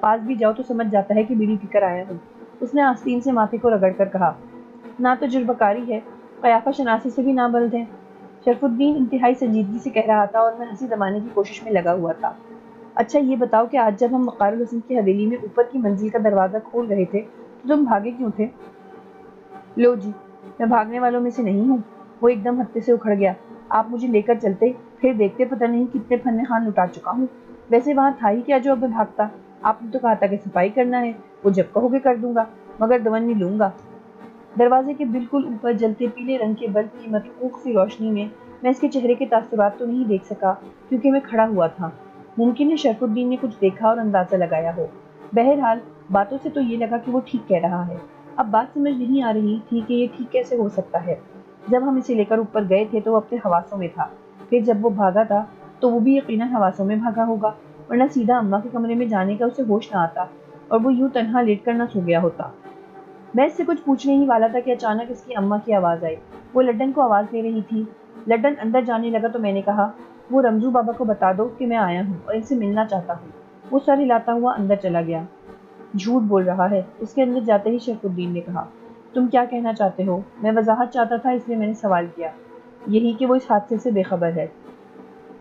پاس بھی جاؤ تو سمجھ جاتا ہے کہ بیڑی پی کر آیا ہوں۔ اس نے آستین سے ماتھے کو رگڑ کر کہا، نہ تو جربکاری ہے، قیافہ شناسی سے بھی نہ بلد ہے۔ شرف الدین انتہائی سنجیدگی سے کہہ رہا تھا اور میں ہنسی دبانے کی کوشش میں لگا ہوا تھا۔ اچھا یہ بتاؤ کہ آج جب ہم وقار الحسن کی حویلی میں اوپر کی منزل کا دروازہ کھول رہے تھے تو تم بھاگے کیوں تھے؟ لو جی، میں بھاگنے والوں میں سے نہیں ہوں۔ وہ ایک دم ہتے سے اکھڑ گیا۔ آپ مجھے لے کر چلتے، پھر دیکھتے پتہ نہیں کتنے فن خان لٹا چکا ہوں۔ ویسے وہاں تھا ہی کیا جو اب میں بھاگتا؟ آپ نے تو کہا تھا کہ صفائی کرنا ہے، وہ جب کہو گے کر دوں گا، مگر دونی لوں گا۔ دروازے کے بالکل اوپر جلتے پیلے رنگ کے بلب کی متفوق سی روشنی میں اس کے چہرے کے تاثرات تو نہیں دیکھ سکا کیونکہ میں کھڑا ہوا تھا۔ ممکن ہے شرف الدین نے کچھ دیکھا اور اندازہ لگایا ہو۔ بہرحال باتوں سے تو یہ لگا کہ وہ ٹھیک کہہ رہا ہے۔ اب بات سمجھ نہیں آ رہی تھی کہ یہ ٹھیک کیسے ہو سکتا ہے۔ جب ہم اسے لے کر اوپر گئے تھے تو وہ اپنے حواسوں میں تھا، پھر جب وہ بھاگا تھا تو وہ بھی یقیناً حواسوں میں بھاگا ہوگا، ورنہ سیدھا اماں کے کمرے میں جانے کا اسے ہوش نہ آتا اور وہ یوں تنہا لیٹ کر نہ سو گیا ہوتا۔ میں اس سے کچھ پوچھنے ہی والا تھا کہ اچانک اس کی اماں کی آواز آئی۔ وہ لڈن کو آواز دے رہی تھی۔ لڈن اندر جانے لگا تو میں نے کہا، وہ رمزو بابا کو بتا دو کہ میں آیا ہوں اور ان سے ملنا چاہتا ہوں۔ وہ سر ہلاتا ہوا اندر چلا گیا۔ جھوٹ بول رہا ہے، اس کے اندر جاتے ہی شرف الدین نے کہا۔ تم کیا کہنا چاہتے ہو؟ میں وضاحت چاہتا تھا اس لیے میں نے سوال کیا۔ یہی کہ وہ اس حادثے سے بے خبر ہے۔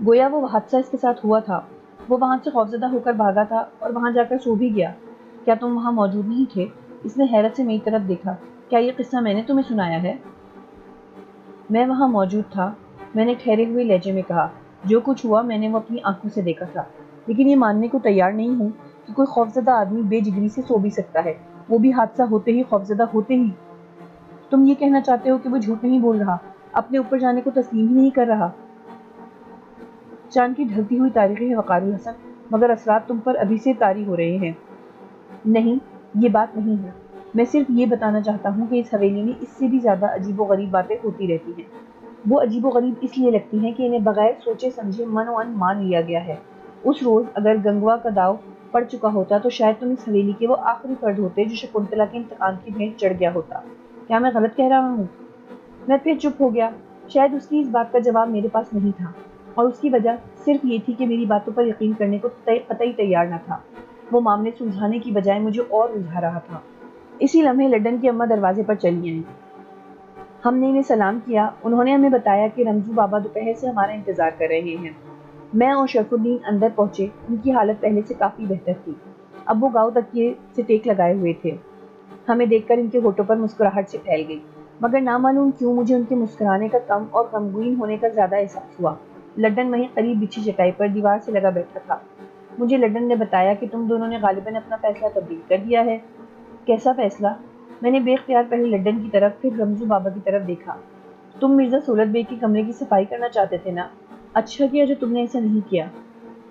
گویا وہ حادثہ اس کے ساتھ ہوا تھا۔ وہ وہاں سے خوفزدہ ہو کر بھاگا تھا اور وہاں جا کر سو بھی گیا۔ کیا تم وہاں موجود نہیں تھے؟ اس نے حیرت سے میری طرف دیکھا۔ کیا یہ قصہ میں نے تمہیں سنایا ہے؟ میں وہاں موجود تھا، میں نے ٹھہرے ہوئے لہجے میں کہا۔ جو کچھ ہوا میں نے وہ اپنی آنکھوں سے دیکھا تھا، لیکن یہ ماننے کو تیار نہیں ہوں کہ کوئی خوفزدہ آدمی بے جگری سے سو بھی سکتا ہے، وہ بھی حادثہ ہوتے ہی، خوفزدہ ہوتے ہی۔ تم یہ کہنا چاہتے ہو کہ وہ جھوٹ نہیں بول رہا، اپنے اوپر جانے کو تسلیم ہی نہیں کر رہا؟ چاند کی ڈھلتی ہوئی تاریخی ہے وقار الحسن، مگر اثرات تم پر ابھی سے طاری ہو رہے ہیں۔ نہیں، یہ بات نہیں ہے۔ میں صرف یہ بتانا چاہتا ہوں کہ اس حویلی میں اس سے بھی زیادہ عجیب و غریب باتیں ہوتی رہتی ہیں۔ وہ عجیب و غریب اس لیے لگتی ہیں کہ انہیں بغیر سوچے سمجھے من و ان مان لیا گیا ہے۔ اس روز اگر گنگوا کا داؤ پڑ چکا ہوتا تو شاید تم اس حویلی کے وہ آخری فرد ہوتے جو شکنتلا کے انتقام کی بھینٹ چڑھ گیا ہوتا۔ کیا میں غلط کہہ رہا ہوں؟ میں پھر چپ ہو گیا۔ شاید اس کی اس بات کا جواب میرے پاس نہیں تھا، اور اس کی وجہ صرف یہ تھی کہ میری باتوں پر یقین کرنے کو قطعی تیار نہ تھا۔ وہ معاملے سلجھانے کی بجائے مجھے اور الجھا رہا تھا۔ اسی لمحے لڈن کی اماں دروازے پر چلی آئیں۔ ہم نے انہیں سلام کیا۔ انہوں نے ہمیں بتایا کہ رمزو بابا دوپہر سے ہمارا انتظار کر رہے ہیں۔ میں اور شرف الدین اندر پہنچے۔ ان کی حالت پہلے سے کافی بہتر تھی۔ اب وہ گاؤں تکیے سے ٹیک لگائے ہوئے تھے۔ ہمیں دیکھ کر ان کے ہونٹوں پر مسکراہٹ سے پھیل گئی، مگر نامعلوم کیوں مجھے ان کے مسکرانے کا کم اور غمگین ہونے کا زیادہ احساس ہوا۔ لڈن وہیں قریب بچھی چٹائی پر دیوار سے لگا بیٹھا تھا۔ مجھے لڈن نے بتایا کہ تم دونوں نے غالباً اپنا فیصلہ تبدیل کر دیا ہے۔ کیسا فیصلہ؟ میں نے بے اختیار پہلے لڈن کی طرف پھر رمزو بابا کی طرف دیکھا۔ تم مرزا سولت بیگ کے کمرے کی صفائی کرنا چاہتے تھے نا؟ اچھا کیا جو تم نے ایسا نہیں کیا۔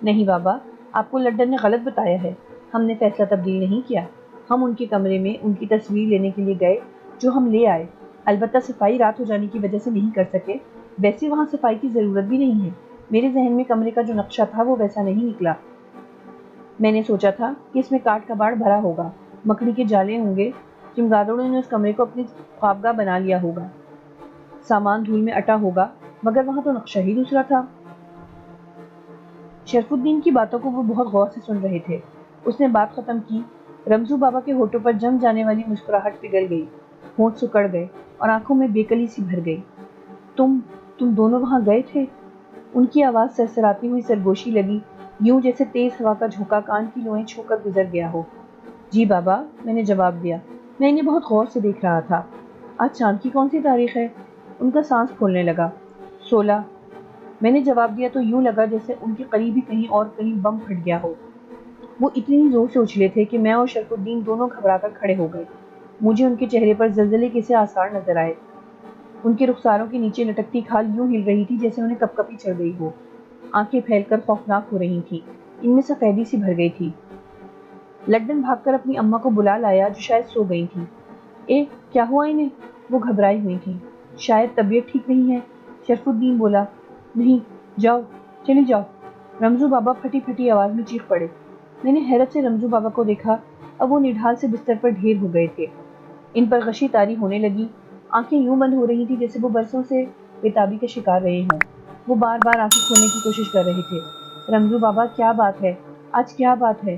نہیں بابا، آپ کو لڈن نے غلط بتایا ہے۔ ہم نے فیصلہ تبدیل نہیں کیا۔ ہم ان کے کمرے میں ان کی تصویر لینے کے لیے گئے جو ہم لے آئے۔ البتہ صفائی رات ہو جانے کی وجہ سے نہیں کر سکے۔ ویسے وہاں صفائی کی ضرورت بھی نہیں ہے۔ میرے ذہن میں کمرے کا جو نقشہ تھا وہ ویسا نہیں نکلا۔ میں نے سوچا تھا کہ اس میں کاٹ کباڑ بھرا ہوگا، مکڑی کے جالے ہوں گے، چمگادڑوں نے اس کمرے کو اپنی خوابگاہ بنا لیا ہوگا، سامان دھول میں اٹا ہوگا، مگر وہاں تو نقشہ ہی دوسرا تھا۔ شرف الدین کی باتوں کو وہ بہت غور سے سن رہے تھے۔ اس نے بات ختم کی۔ رمزو بابا کے ہونٹوں پر جم جانے والی مسکراہٹ پگھل گئی، ہونٹ سکڑ گئے اور آنکھوں میں بے کلی سی بھر گئی۔ تم دونوں وہاں گئے تھے؟ ان کی آواز سرسراتی ہوئی سرگوشی لگی، یوں جیسے تیز ہوا کا جھونکا کان کی لوئیں چھو کر گزر گیا ہو۔ جی بابا، میں نے جواب دیا۔ میں انہیں بہت غور سے دیکھ رہا تھا۔ آج چاند کی کون سی تاریخ ہے؟ ان کا سانس پھولنے لگا۔ 16۔ میں نے جواب دیا تو یوں لگا جیسے ان کے قریب ہی کہیں اور کہیں بم پھٹ گیا ہو۔ وہ اتنی زور سے اچھلے تھے کہ میں اور شرف الدین دونوں گھبرا کر کھڑے ہو گئے۔ مجھے ان کے چہرے پر زلزلے کے سے آثار نظر آئے۔ ان کے رخساروں کے نیچے لٹکتی کھال یوں ہل رہی تھی جیسے انہیں کپکپی چڑھ گئی ہو۔ آنکھیں پھیل کر خوفناک ہو رہی تھیں، ان میں سفیدی سی بھر گئی تھی۔ لڈن بھاگ کر اپنی اماں کو بلا لایا جو شاید سو گئی تھیں۔ کیا ہوا انہیں؟ وہ گھبرائی ہوئی تھیں۔ شاید طبیعت ٹھیک نہیں ہے، شرف الدین بولا۔ نہیں، جاؤ، چلی جاؤ، رمزو بابا پھٹی پھٹی آواز میں چیخ پڑے۔ میں نے حیرت سے رمزو بابا کو دیکھا۔ اب وہ نڈھال سے بستر پر ڈھیر ہو گئے تھے۔ ان پر غشی طاری ہونے لگی، آنکھیں یوں بند ہو رہی تھی جیسے وہ برسوں سے بے-تابی کا شکار رہے ہوں۔ وہ بار بار آنکھیں کھولنے کی کوشش کر رہے تھے۔ رمزو بابا، کیا بات ہے؟ آج کیا بات ہے؟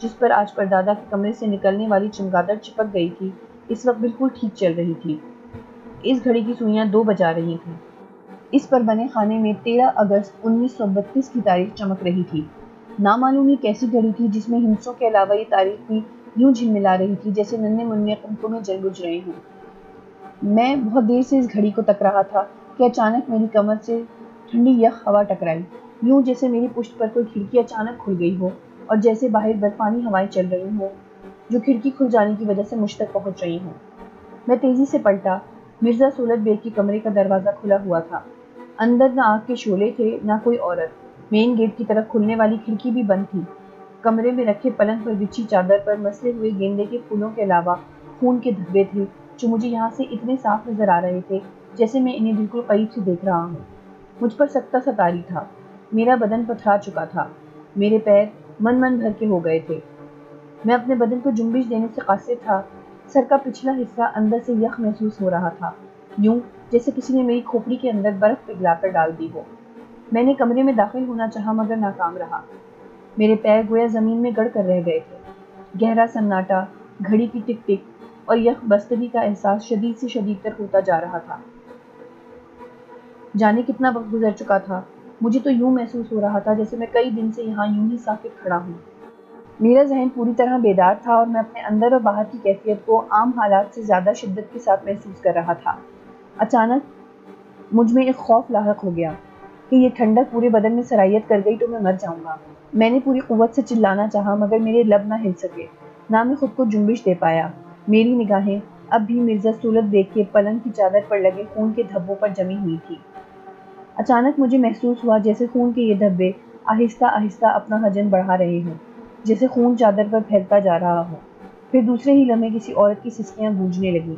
جس پر آج پردادا کے کمرے سے نکلنے والی چمگادڑ چپک گئی تھی، اس وقت بالکل ٹھیک چل رہی تھی۔ اس گھڑی کی سوئیاں 2 بجا رہی تھیں۔ اس پر بنے خانے میں 13 اگست 1932 کی تاریخ چمک رہی تھی۔ نامعلوم یہ کیسی گھڑی تھی جس میں ہندسوں کے علاوہ یہ تاریخ بھی یوں جھلملا رہی تھی جیسے ننھے منھے قمقمے جل بجھ رہے ہوں۔ میں بہت دیر سے اس گھڑی کو تک رہا تھا کہ اچانک میری کمر سے ٹھنڈی یک ہوا ٹکرائی، یوں جیسے میری پشت پر کوئی کھڑکی اچانک کھل گئی ہو اور جیسے باہر برفانی ہوائیں چل رہی ہوں جو کھڑکی کھل جانے کی وجہ سے مجھ تک پہنچ رہی ہوں۔ میں تیزی سے پلٹا۔ مرزا سولت بیگ کے کمرے کا دروازہ کھلا ہوا تھا۔ اندر نہ آگ کے شعلے تھے نہ کوئی عورت۔ مین گیٹ کی طرف کھلنے والی کھڑکی بھی بند تھی۔ کمرے میں رکھے پلنگ پر بچھی چادر پر مسلے ہوئے گیندے کے پھولوں کے علاوہ خون کے دھبے تھے جو مجھے یہاں سے اتنے صاف نظر آ رہے تھے جیسے میں انہیں بالکل قریب سے دیکھ رہا ہوں۔ مجھ پر سکتہ سا طاری تھا۔ میرا بدن پتھرا چکا تھا۔ میرے پیر من بھر کے ہو گئے تھے۔ میں اپنے بدن کو جنبش دینے سے قاصر تھا۔ سر کا پچھلا حصہ اندر سے یخ محسوس ہو رہا تھا، یوں جیسے کسی نے میری کھوپڑی کے اندر برف پگھلا کر ڈال دی ہو۔ میں نے کمرے میں داخل ہونا چاہا مگر ناکام رہا۔ میرے پیر گویا زمین میں گڑ کر رہ گئے تھے۔ گہرا سناٹا، گھڑی کی ٹک ٹک اور یک بستگی کا احساس شدید سے شدید تر ہوتا جا رہا تھا۔ جانے کتنا وقت گزر چکا تھا، مجھے تو یوں محسوس ہو رہا تھا جیسے میں کئی دن سے یہاں یوں ہی ساکت کھڑا ہوں۔ میرا ذہن پوری طرح بیدار تھا اور میں اپنے اندر اور باہر کی کیفیت کو عام حالات سے زیادہ شدت کے ساتھ محسوس کر رہا تھا۔ اچانک مجھ میں ایک خوف لاحق ہو گیا کہ یہ ٹھنڈک پورے بدن میں سرایت کر گئی تو میں مر جاؤں گا۔ میں نے پوری قوت سے چلانا چاہا مگر میرے لب نہ ہل سکے، نہ میں خود کو جنبش دے پایا۔ میری نگاہیں اب بھی مرزا سولت بیگ کے پلنگ کی چادر پر لگے خون کے دھبوں پر جمی ہوئی تھی۔ اچانک مجھے محسوس ہوا جیسے خون کے یہ دھبے آہستہ آہستہ اپنا حجم بڑھا رہے ہوں، جیسے خون چادر پر پھیلتا جا رہا ہو۔ پھر دوسرے ہی لمحے کسی عورت کی سسکیاں گونجنے لگیں۔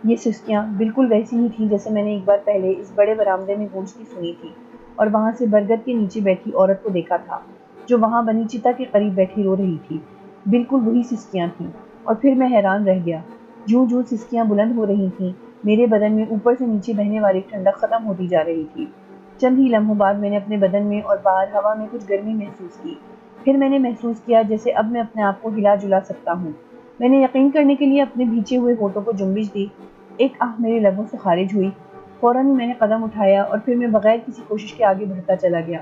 یہ سسکیاں بالکل ویسی ہی تھیں جیسے میں نے ایک بار پہلے اس بڑے برآمدے میں گونجتی سنی تھی اور وہاں سے برگد کے نیچے بیٹھی عورت کو دیکھا تھا جو وہاں بنی چتا کے قریب بیٹھی رو رہی تھی۔ بالکل وہی سسکیاں تھیں۔ اور پھر میں حیران رہ گیا۔ جوں جوں سسکیاں بلند ہو رہی تھیں، میرے بدن میں اوپر سے نیچے بہنے والی ٹھنڈک ختم ہوتی جا رہی تھی۔ چند ہی لمحوں بعد میں نے اپنے بدن میں اور باہر ہوا میں کچھ گرمی محسوس کی۔ پھر میں نے محسوس کیا جیسے اب میں اپنے آپ کو ہلا جلا سکتا ہوں۔ میں نے یقین کرنے کے لیے اپنے بھیچے ہوئے ہونٹوں کو جنبش دی۔ ایک آہ میرے لبوں سے خارج ہوئی۔ فوراً ہی میں نے قدم اٹھایا اور پھر میں بغیر کسی کوشش کے آگے بڑھتا چلا گیا۔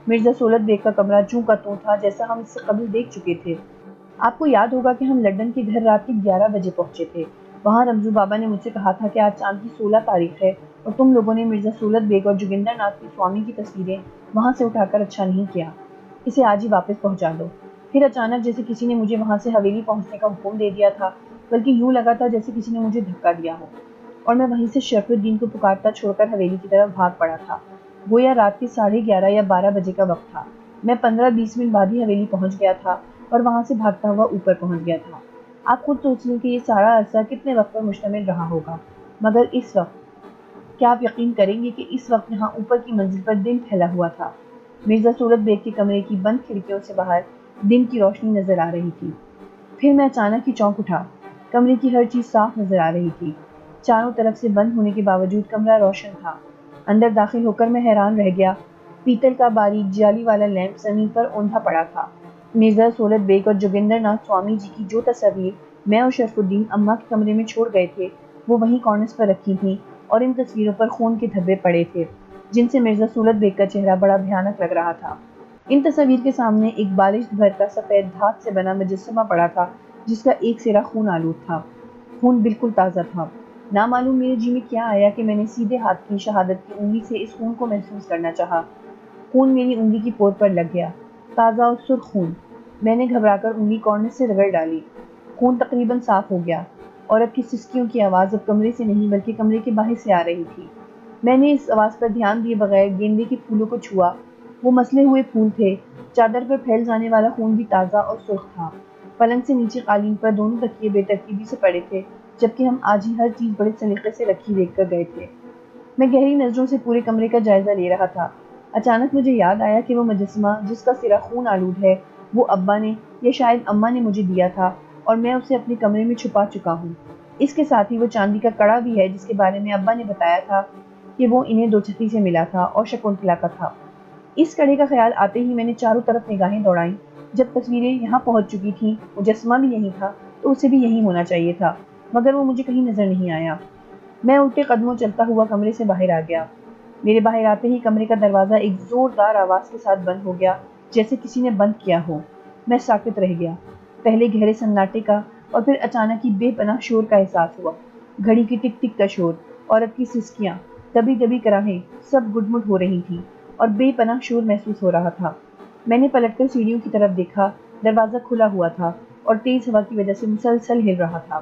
مرزا سولت بیگ کا کمرہ چوں کا توں تھا جیسا ہم اس سے قبل دیکھ چکے تھے۔ آپ کو یاد ہوگا کہ ہم لنڈن کے گھر رات کے 11 بجے پہنچے تھے۔ وہاں رمزو بابا نے مجھ سے کہا تھا کہ آج چاند کی 16 تاریخ ہے اور تم لوگوں نے مرزا سولت بیگ اور جوگندر ناتھ کی سوامی کی تصویریں وہاں سے اٹھا کر اچھا نہیں کیا، اسے آج ہی واپس پہنچا دو۔ پھر اچانک جیسے کسی نے مجھے وہاں سے حویلی پہنچنے کا حکم دے دیا تھا، بلکہ یوں لگا تھا جیسے کسی نے مجھے دھکا دیا ہو، اور میں وہیں سے شرف الدین کو پکارتا چھوڑ کر حویلی کی طرف بھاگ پڑا تھا۔ گویا رات کے 11:30 یا 12 بجے کا وقت تھا۔ میں 15-20 منٹ بعد ہی حویلی پہنچ گیا تھا اور وہاں سے بھاگتا ہوا اوپر پہنچ گیا تھا۔ آپ خود سوچ لیں کہ یہ سارا عرصہ کتنے وقت پر مشتمل رہا ہوگا، مگر اس وقت کیا آپ یقین کریں گے کہ اس وقت یہاں اوپر کی منزل پر دن پھیلا ہوا تھا۔ مرزا سولت بیگ کے کمرے کی بند کھڑکیوں سے باہر دن کی روشنی نظر آ رہی تھی۔ پھر میں اچانک ہی چونک اٹھا۔ کمرے کی ہر چیز صاف نظر آ رہی تھی۔ چاروں طرف سے بند ہونے کے باوجود کمرہ روشن تھا۔ اندر داخل ہو کر میں حیران رہ گیا۔ پیتل کا باریک جالی والا لیمپ زمین پر اوندا پڑا تھا۔ مرزا سولت بیگ اور جوگندر ناتھ سوامی جی کی جو تصاویر میں اور شرف الدین اماں کے کمرے میں چھوڑ گئے تھے وہ وہیں کارنرز پر رکھی تھیں، اور ان تصویروں پر خون کے دھبے پڑے تھے جن سے مرزا سولت بیگ کا چہرہ بڑا بھیانک لگ رہا تھا۔ ان تصاویر کے سامنے ایک بالشت بھر کا سفید دھات سے بنا مجسمہ پڑا تھا جس کا ایک سرا خون آلود تھا۔ خون بالکل تازہ تھا۔ نامعلوم میرے جی میں کیا آیا کہ میں نے سیدھے ہاتھ کی شہادت کی انگلی سے اس خون کو محسوس کرنا چاہا۔ خون میری انگلی کی پور پر لگ گیا، تازہ اور سرخ خون۔ میں نے گھبرا کر انگلی کارنر سے رگڑ ڈالی۔ خون تقریباً صاف ہو گیا۔ عورت کی سسکیوں کی آواز اب کمرے سے نہیں بلکہ کمرے کے باہر سے آ رہی تھی۔ میں نے اس آواز پر دھیان دیے بغیر گیندے کے پھولوں کو چھوا۔ وہ مسلے ہوئے پھول تھے۔ چادر پر پھیل جانے والا خون بھی تازہ اور سرخ تھا۔ پلنگ سے نیچے قالین پر دونوں تکیے بے ترتیبی سے پڑے تھے، جبکہ ہم آج ہی ہر چیز بڑے سلیقے سے رکھی دیکھ کر گئے تھے۔ میں گہری نظروں سے پورے کمرے کا جائزہ لے رہا تھا۔ اچانک مجھے یاد آیا کہ وہ مجسمہ جس کا سرا خون آلود ہے وہ ابا نے یا شاید اماں نے مجھے دیا تھا اور میں اسے اپنے کمرے میں چھپا چکا ہوں۔ اس کے ساتھ ہی وہ چاندی کا کڑا بھی ہے جس کے بارے میں ابا نے بتایا تھا کہ وہ انہیں دوچھتی سے ملا تھا اور شکنتلا کا تھا۔ اس کڑے کا خیال آتے ہی میں نے چاروں طرف نگاہیں دوڑائیں جب تصویریں یہاں پہنچ چکی تھیں، مجسمہ بھی یہیں تھا، تو اسے بھی یہیں ہونا چاہیے تھا، مگر وہ مجھے کہیں نظر نہیں آیا۔ میں الٹے قدموں چلتا ہوا کمرے سے باہر آ گیا۔ میرے باہر آتے ہی کمرے کا دروازہ ایک زوردار آواز کے ساتھ بند ہو گیا، جیسے کسی نے بند کیا ہو۔ میں ساکت رہ گیا۔ پہلے گہرے سناٹے کا اور پھر اچانک ہی بے پناہ شور کا احساس ہوا۔ گھڑی کی ٹک ٹک کا شور، عورت کی سسکیاں، دبی دبی کراہیں، سب گڈ مڈ ہو رہی تھیں اور بے پناہ شور محسوس ہو رہا تھا۔ میں نے پلٹ کر سیڑھیوں کی طرف دیکھا۔ دروازہ کھلا ہوا تھا اور تیز ہوا کی وجہ سے مسلسل ہل رہا تھا،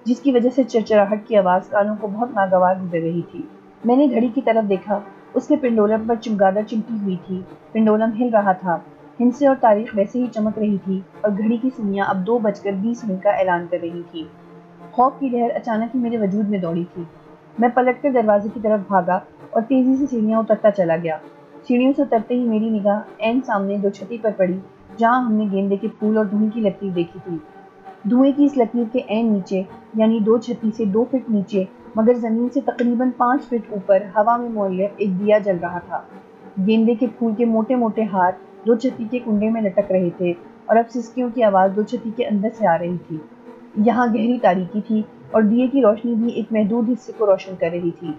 جس کی وجہ سے چرچراہٹ کی آواز کانوں کو بہت ناگوار گزر رہی تھی۔ میں نے گھڑی کی طرف دیکھا، اس کے پنڈولم پر چمگادڑ چمٹی ہوئی تھی۔ پنڈولم ہل رہا تھا، ہندسے اور تاریخ ویسے ہی چمک رہی تھی اور گھڑی کی سوئیاں اب 2:20 کا اعلان کر رہی تھی۔ خوف کی لہر اچانک ہی میرے وجود میں دوڑی تھی۔ میں پلٹ کر دروازے کی طرف بھاگا اور تیزی سے سیڑھیاں اترتا چلا گیا۔ سیڑھیوں سے اترتے ہی میری نگاہ عین سامنے دو چھتی پر پڑی، جہاں ہم نے گیندے کے پھول اور دھوئیں کی لکیر دیکھی تھی۔ دھوئیں کی اس لکیر کے عین نیچے، یعنی 2 چھتی سے 2 فٹ نیچے، مگر زمین سے تقریباً 5 فٹ اوپر، ہوا میں معلق ایک دیا جل رہا تھا۔ گیندے کے پھول کے موٹے موٹے ہار 2 چھتی کے کنڈے میں لٹک رہے تھے اور اب سسکیوں کی آواز 2 چھتی کے اندر سے آ رہی تھی۔ یہاں گہری تاریکی تھی اور دیے کی روشنی بھی ایک محدود حصے کو روشن کر رہی تھی۔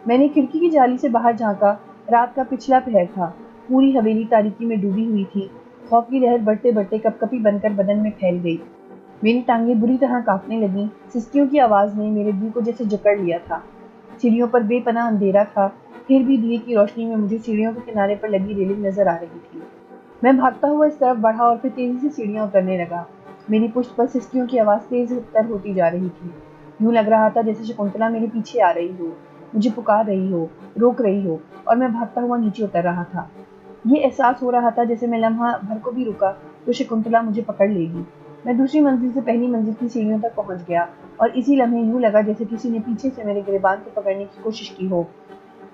میں نے کھڑکی کی جالی سے باہر جھانکا۔ رات کا پچھلا پہر تھا، پوری حویلی تاریکی میں ڈوبی ہوئی تھی۔ خوف کی لہر بڑھتے بڑھتے کپ کپی بن کر بدن میں پھیل گئی۔ میری ٹانگیں بری طرح کانپنے لگیں۔ سسکیوں کی آواز نے میرے دل کو جیسے جکڑ لیا تھا۔ سیڑھیوں پر بے پناہ اندھیرا تھا، پھر بھی دیے کی روشنی میں مجھے سیڑھیوں کے کنارے پر لگی ریلنگ نظر آ رہی تھی۔ میں بھاگتا ہوا اس طرف بڑھا اور پھر تیزی سے سیڑھیاں اترنے لگا۔ میری پشت پر سسکیوں کی آواز تیز تر ہوتی جا رہی تھی۔ یوں لگ رہا تھا جیسے شکنتلا میرے پیچھے آ رہی ہو، مجھے پکار رہی ہو، روک رہی ہو، اور میں بھاگتا ہوا نیچے اتر رہا تھا۔ یہ احساس ہو رہا تھا جیسے میں لمحہ بھر کو بھی رکا تو شکنتلا مجھے پکڑ لے گی۔ میں دوسری منزل سے پہلی منزل کی سیڑھیوں تک پہنچ گیا اور اسی لمحے یوں لگا جیسے کسی نے پیچھے سے میرے گریبان کو پکڑنے کی کوشش کی ہو۔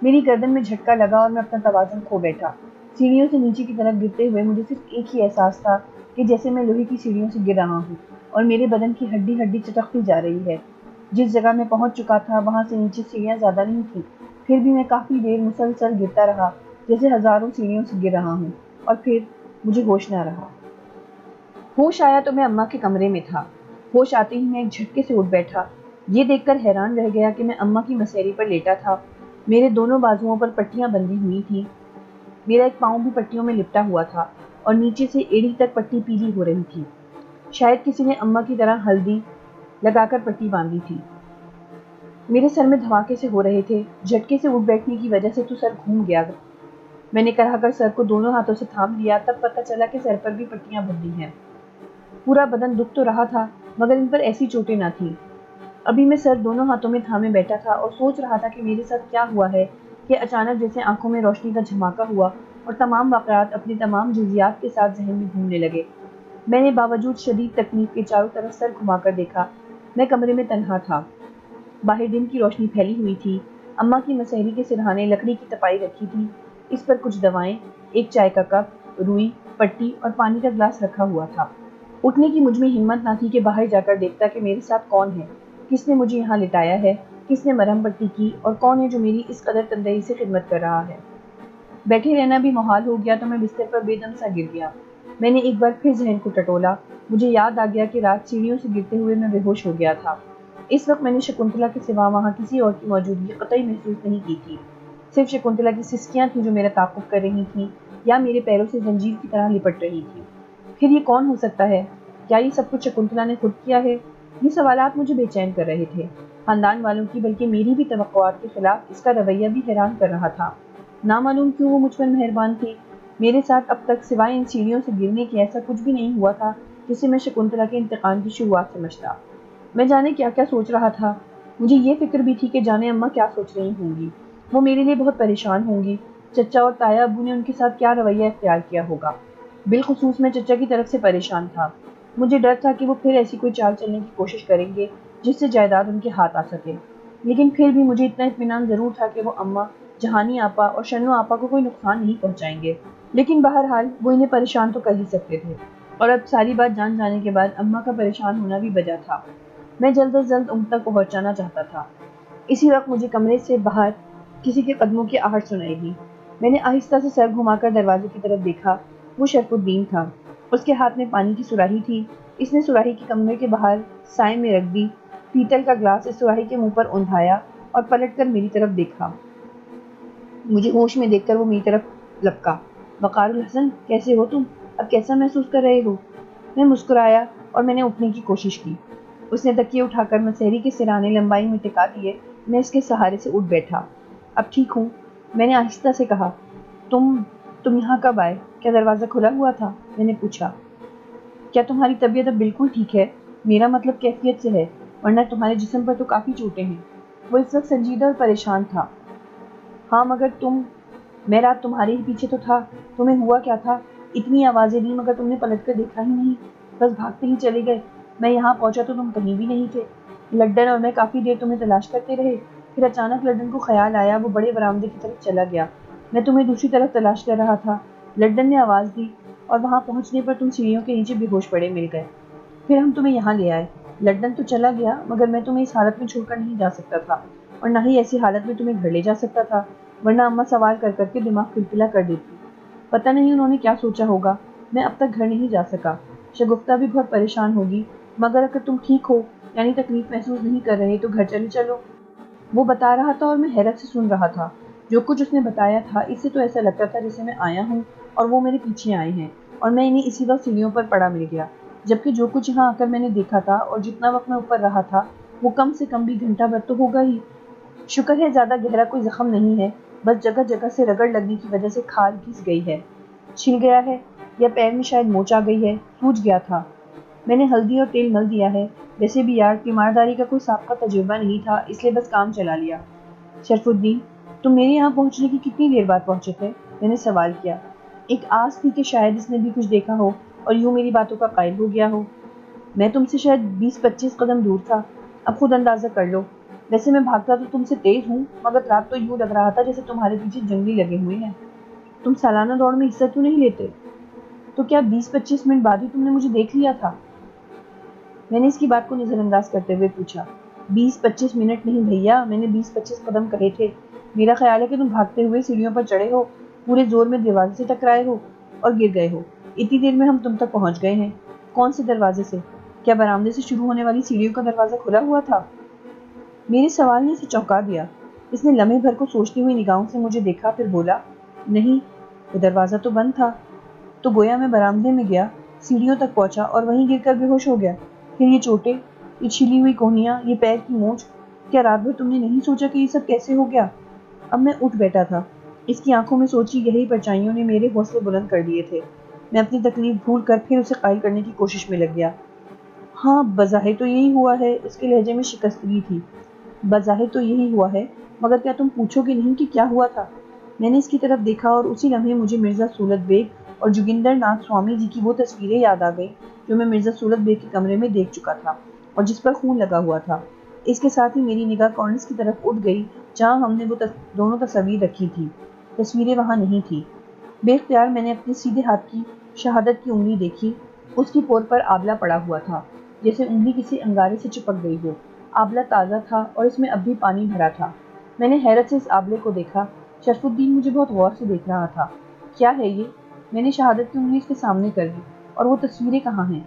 میری گردن میں جھٹکا لگا اور میں اپنا توازن کھو بیٹھا۔ سیڑھیوں سے نیچے کی طرف گرتے ہوئے مجھے صرف ایک ہی احساس تھا کہ جیسے میں لوہے کی سیڑھیوں سے گر رہا ہوں اور میرے بدن کی ہڈی ہڈی چٹکتی جا رہی ہے۔ جس جگہ میں پہنچ چکا تھا وہاں سے نیچے سیڑھیاں زیادہ نہیں تھیں، پھر بھی میں کافی دیر مسلسل گرتا رہا، جیسے ہزاروں سیڑھیوں سے گر رہا ہوں، اور پھر مجھے ہوش نہ رہا۔ ہوش آیا تو میں اماں کے کمرے میں تھا۔ ہوش آتے ہی میں ایک جھٹکے سے اٹھ بیٹھا۔ یہ دیکھ کر حیران رہ گیا کہ میں اماں کی مسیری پر لیٹا تھا۔ میرے دونوں بازوؤں پر پٹیاں بندھی ہوئی تھیں۔ میرا ایک پاؤں بھی پٹیوں میں لپٹا ہوا تھا اور نیچے سے ایڑی تک پٹی پیلی ہو رہی تھی۔ شاید کسی نے اماں کی طرح ہلدی لگا کر پٹی باندھی تھی۔ میرے سر میں دھماکے سے ہو رہے تھے۔ جھٹکے سے اٹھ بیٹھنے کی وجہ سے تو سر گھوم گیا۔ میں نے کرا کر سر کو دونوں ہاتھوں سے تھام لیا، تب پتہ چلا کہ سر پر بھی پٹیاں بندھی ہیں۔ پورا بدن دکھ تو رہا تھا مگر ان پر ایسی چوٹیں نہ تھیں۔ ابھی میں سر دونوں ہاتھوں میں تھامے بیٹھا تھا اور سوچ رہا تھا کہ میرے ساتھ کیا ہوا ہے کہ اچانک جیسے آنکھوں میں روشنی کا جھماکا ہوا اور تمام واقعات اپنے تمام جزیات کے ساتھ ذہن میں گھومنے لگے۔ میں نے باوجود شدید تکلیف کے چاروں طرف سر گھما کر دیکھا۔ میں کمرے میں تنہا تھا۔ باہر دن کی روشنی پھیلی ہوئی تھی۔ اماں کی مسحری کے سرہانے لکڑی کی تپائی رکھی تھی، اس پر کچھ دوائیں، ایک چائے کا کپ، روئی، پٹی اور پانی کا گلاس رکھا ہوا تھا۔ اٹھنے کی مجھ میں ہمت نہ تھی کہ باہر جا کر دیکھتا کہ میرے ساتھ کون ہے، کس نے مجھے یہاں لٹایا ہے، کس نے مرہم پٹی کی اور کون ہے جو میری اس قدر تندہی سے خدمت کر رہا ہے۔ بیٹھے رہنا بھی محال ہو گیا تو میں بستر پر بے دم سا گر گیا۔ میں نے ایک بار پھر ذہن کو ٹٹولا۔ مجھے یاد آ گیا کہ رات سیڑھیوں سے گرتے ہوئے میں بے ہوش ہو گیا تھا۔ اس وقت میں نے شکنتلا کے سوا وہاں کسی اور کی موجودگی قطعی محسوس نہیں کی تھی۔ صرف شکنتلا کی سسکیاں تھیں جو میرا تعاقب کر رہی تھیں یا میرے پیروں سے زنجیر کی طرح لپٹ رہی تھیں۔ پھر یہ کون ہو سکتا ہے؟ کیا یہ سب کچھ شکنتلا نے خود کیا ہے؟ یہ سوالات مجھے بے چین کر رہے تھے۔ خاندان والوں کی بلکہ میری بھی توقعات کے خلاف اس کا رویہ بھی حیران کر رہا تھا۔ نامعلوم کیوں وہ مجھ پر مہربان تھی۔ میرے ساتھ اب تک سوائے ان سیڑھیوں سے گرنے کے ایسا کچھ بھی نہیں ہوا تھا جسے میں شکنتلا کے انتقام کی شروعات سمجھتا۔ میں جانے کیا کیا سوچ رہا تھا۔ مجھے یہ فکر بھی تھی کہ جانے اماں کیا سوچ رہی ہوں گی۔ وہ میرے لیے بہت پریشان ہوں گی۔ چچا اور تایا ابو نے ان کے ساتھ کیا رویہ اختیار کیا ہوگا۔ بالخصوص میں چچا کی طرف سے پریشان تھا۔ مجھے ڈر تھا کہ وہ پھر ایسی کوئی چال چلنے کی کوشش کریں گے جس سے جائیداد ان کے ہاتھ آ سکے۔ لیکن پھر بھی مجھے اتنا اطمینان ضرور تھا کہ وہ اماں، جہانی آپا اور شنو آپا کو کوئی نقصان نہیں پہنچائیں گے۔ لیکن بہرحال وہ انہیں پریشان تو کر ہی سکتے تھے، اور اب ساری بات جان جانے کے بعد اماں کا پریشان ہونا بھی وجہ تھا۔ میں جلد از جلد ان تک پہنچانا چاہتا تھا۔ اسی وقت مجھے کمرے سے باہر کسی کے قدموں کی آہٹ سنائی دی۔ میں نے آہستہ سے سر گھما کر دروازے کی طرف دیکھا۔ وہ شرف الدین تھا۔ اس کے ہاتھ میں پانی کی سراہی تھی۔ اس نے سراہی کے کمرے کے باہر سائے میں رکھ دی، پیتل کا گلاس اس سراہی کے منہ پر اندھایا اور پلٹ کر میری طرف دیکھا۔ مجھے ہوش میں دیکھ کر وہ میری طرف لپکا۔ وقار الحسن، کیسے ہو تم؟ اب کیسا محسوس کر رہے ہو؟ میں مسکرایا اور میں نے اٹھنے کی کوشش کی۔ اس نے تکیے اٹھا کر مسحری کے سرانے لمبائی میں ٹکا دیے۔ میں اس کے سہارے سے اٹھ بیٹھا۔ اب ٹھیک ہوں، میں نے آہستہ سے کہا۔ تم یہاں کب آئے؟ کیا دروازہ کھلا ہوا تھا؟ میں نے پوچھا۔ کیا تمہاری طبیعت اب بالکل ٹھیک ہے؟ میرا مطلب کیفیت سے ہے، ورنہ تمہارے جسم پر تو کافی چوٹیں ہیں۔ وہ اس وقت سنجیدہ اور پریشان تھا۔ ہاں مگر میں رات تمہارے ہی پیچھے تو تھا۔ تمہیں ہوا کیا تھا؟ اتنی آوازیں دی مگر تم نے پلٹ کر دیکھا ہی نہیں، بس بھاگتے ہی چلے گئے۔ میں یہاں پہنچا تو تم کہیں بھی نہیں تھے۔ لڈن اور میں کافی دیر تمہیں تلاش کرتے رہے، پھر اچانک لڈن کو خیال آیا، وہ بڑے برآمدے کی طرف چلا گیا۔ میں تمہیں دوسری طرف تلاش کر رہا تھا۔ لڈن نے آواز دی اور وہاں پہنچنے پر تم سیڑھیوں کے نیچے بے ہوش پڑے مل گئے۔ پھر ہم تمہیں یہاں لے آئے۔ لڈن تو چلا گیا مگر میں تمہیں اس حالت میں چھوڑ کر نہیں جا سکتا تھا، اور نہ ہی ایسی حالت میں تمہیں گھر لے جا سکتا تھا، ورنہ اماں سوال کر کر کے دماغ پلپلا کر دیتی۔ پتہ نہیں انہوں نے کیا سوچا ہوگا، میں اب تک گھر نہیں جا سکا۔ شگفتہ بھی بہت پریشان ہوگی، مگر اگر تم ٹھیک ہو، یعنی تکلیف محسوس نہیں کر رہے، تو گھر چلے چلو۔ وہ بتا رہا تھا اور میں حیرت سے سن رہا تھا۔ جو کچھ اس نے بتایا تھا، اس سے تو ایسا لگتا تھا جیسے میں آیا ہوں اور وہ میرے پیچھے آئے ہیں، اور میں انہیں اسی وقت سیڑھیوں پر پڑا مل گیا، جبکہ جو کچھ یہاں آ کر میں نے دیکھا تھا اور جتنا وقت میں اوپر رہا تھا، وہ کم سے کم بھی گھنٹہ بھر تو ہوگا ہی۔ شکر ہے زیادہ گہرا کوئی زخم نہیں ہے، بس جگہ جگہ سے رگڑ لگنے کی وجہ سے کھال گھس گئی ہے، چھل گیا ہے، یا پیر میں شاید موچ آ گئی ہے، سوج گیا تھا۔ میں نے ہلدی اور تیل مل دیا ہے، ویسے بھی یار تیمارداری کا کوئی سابقہ تجربہ نہیں تھا، اس لیے بس کام چلا لیا۔ شرف الدین، تم میرے یہاں پہنچنے کی کتنی دیر بعد پہنچے تھے؟ میں نے سوال کیا۔ ایک آس تھی کہ شاید اس نے بھی کچھ دیکھا ہو اور یوں میری باتوں کا قائل ہو گیا ہو۔ میں تم سے شاید 20-25 قدم دور تھا، اب خود اندازہ کر لو۔ ویسے میں بھاگتا تو تم سے تیز ہوں، مگر رات تو یوں لگ رہا تھا جیسے تمہارے پیچھے جنگلی لگے ہوئے ہیں۔ تم سالانہ دوڑ میں حصہ کیوں نہیں لیتے؟ تو کیا 20-25 منٹ بعد ہی تم نے مجھے دیکھ لیا تھا؟ میں نے اس کی بات کو نظر انداز کرتے ہوئے پوچھا۔ 20-25 منٹ نہیں بھیا، میں نے 20-25 قدم کہے تھے۔ میرا خیال ہے کہ تم بھاگتے ہوئے سیڑھیوں پر چڑھے ہو، پورے زور میں دروازے سے ٹکرائے ہو اور گر گئے ہو۔ اتنی دیر میں ہم تم تک پہنچ گئے ہیں۔ کون سے دروازے سے؟ کیا برآمدے سے شروع ہونے والی سیڑھیوں کا دروازہ کھلا ہوا تھا؟ میرے سوال نے اسے چونکا دیا۔ اس نے لمحے بھر کو سوچتی ہوئی نگاہوں سے مجھے دیکھا، پھر بولا، نہیں، وہ دروازہ تو بند تھا۔ تو گویا میں برآمدے میں گیا، سیڑھیوں تک پہنچا اور وہیں گر کر بے ہوش ہو گیا۔ پھر یہ چوٹیں، یہ چھلی ہوئی کوہنیاں، یہ پیر کی مونچھ، کیا رات بھر تم نے نہیں سوچا کہ یہ سب کیسے ہو گیا؟ اب میں اٹھ بیٹھا تھا۔ اس کی آنکھوں میں سوچی گہری پرچائیوں نے میرے حوصلے بلند کر دیے تھے۔ میں اپنی تکلیف بھول کر پھر اسے قائل کرنے کی کوشش میں لگ گیا۔ ہاں بظاہر تو یہی ہوا ہے، اس کے لہجے میں شکستگی تھی۔ بظاہر تو یہی ہوا ہے، مگر کیا تم پوچھو گے نہیں کہ کیا ہوا تھا؟ میں نے اس کی طرف دیکھا اور اسی لمحے مجھے مرزا سولت بیگ اور جوگندر ناتھ سوامی جی کی وہ تصویریں یاد آ گئیں جو میں مرزا سولت بیگ کے کمرے میں دیکھ چکا تھا اور جس پر خون لگا ہوا تھا۔ اس کے ساتھ ہی میری نگاہ کارنرز کی طرف اٹھ گئی جہاں ہم نے وہ دونوں تصاویر رکھی تھی۔ تصویریں وہاں نہیں تھی۔ بے اختیار میں نے اپنے سیدھے ہاتھ کی شہادت کی انگلی دیکھی۔ اس کی پور پر آبلہ پڑا ہوا تھا، جیسے انگلی کسی انگارے سے چپک گئی ہو۔ آبلہ تازہ تھا اور اس میں اب بھی پانی بھرا تھا۔ میں نے حیرت سے اس آبلے کو دیکھا۔ شرف الدین مجھے بہت غور سے دیکھ رہا تھا۔ کیا ہے یہ؟ میں نے شہادت کی انگلی اس کے سامنے کر دی۔ اور وہ تصویریں کہاں ہیں؟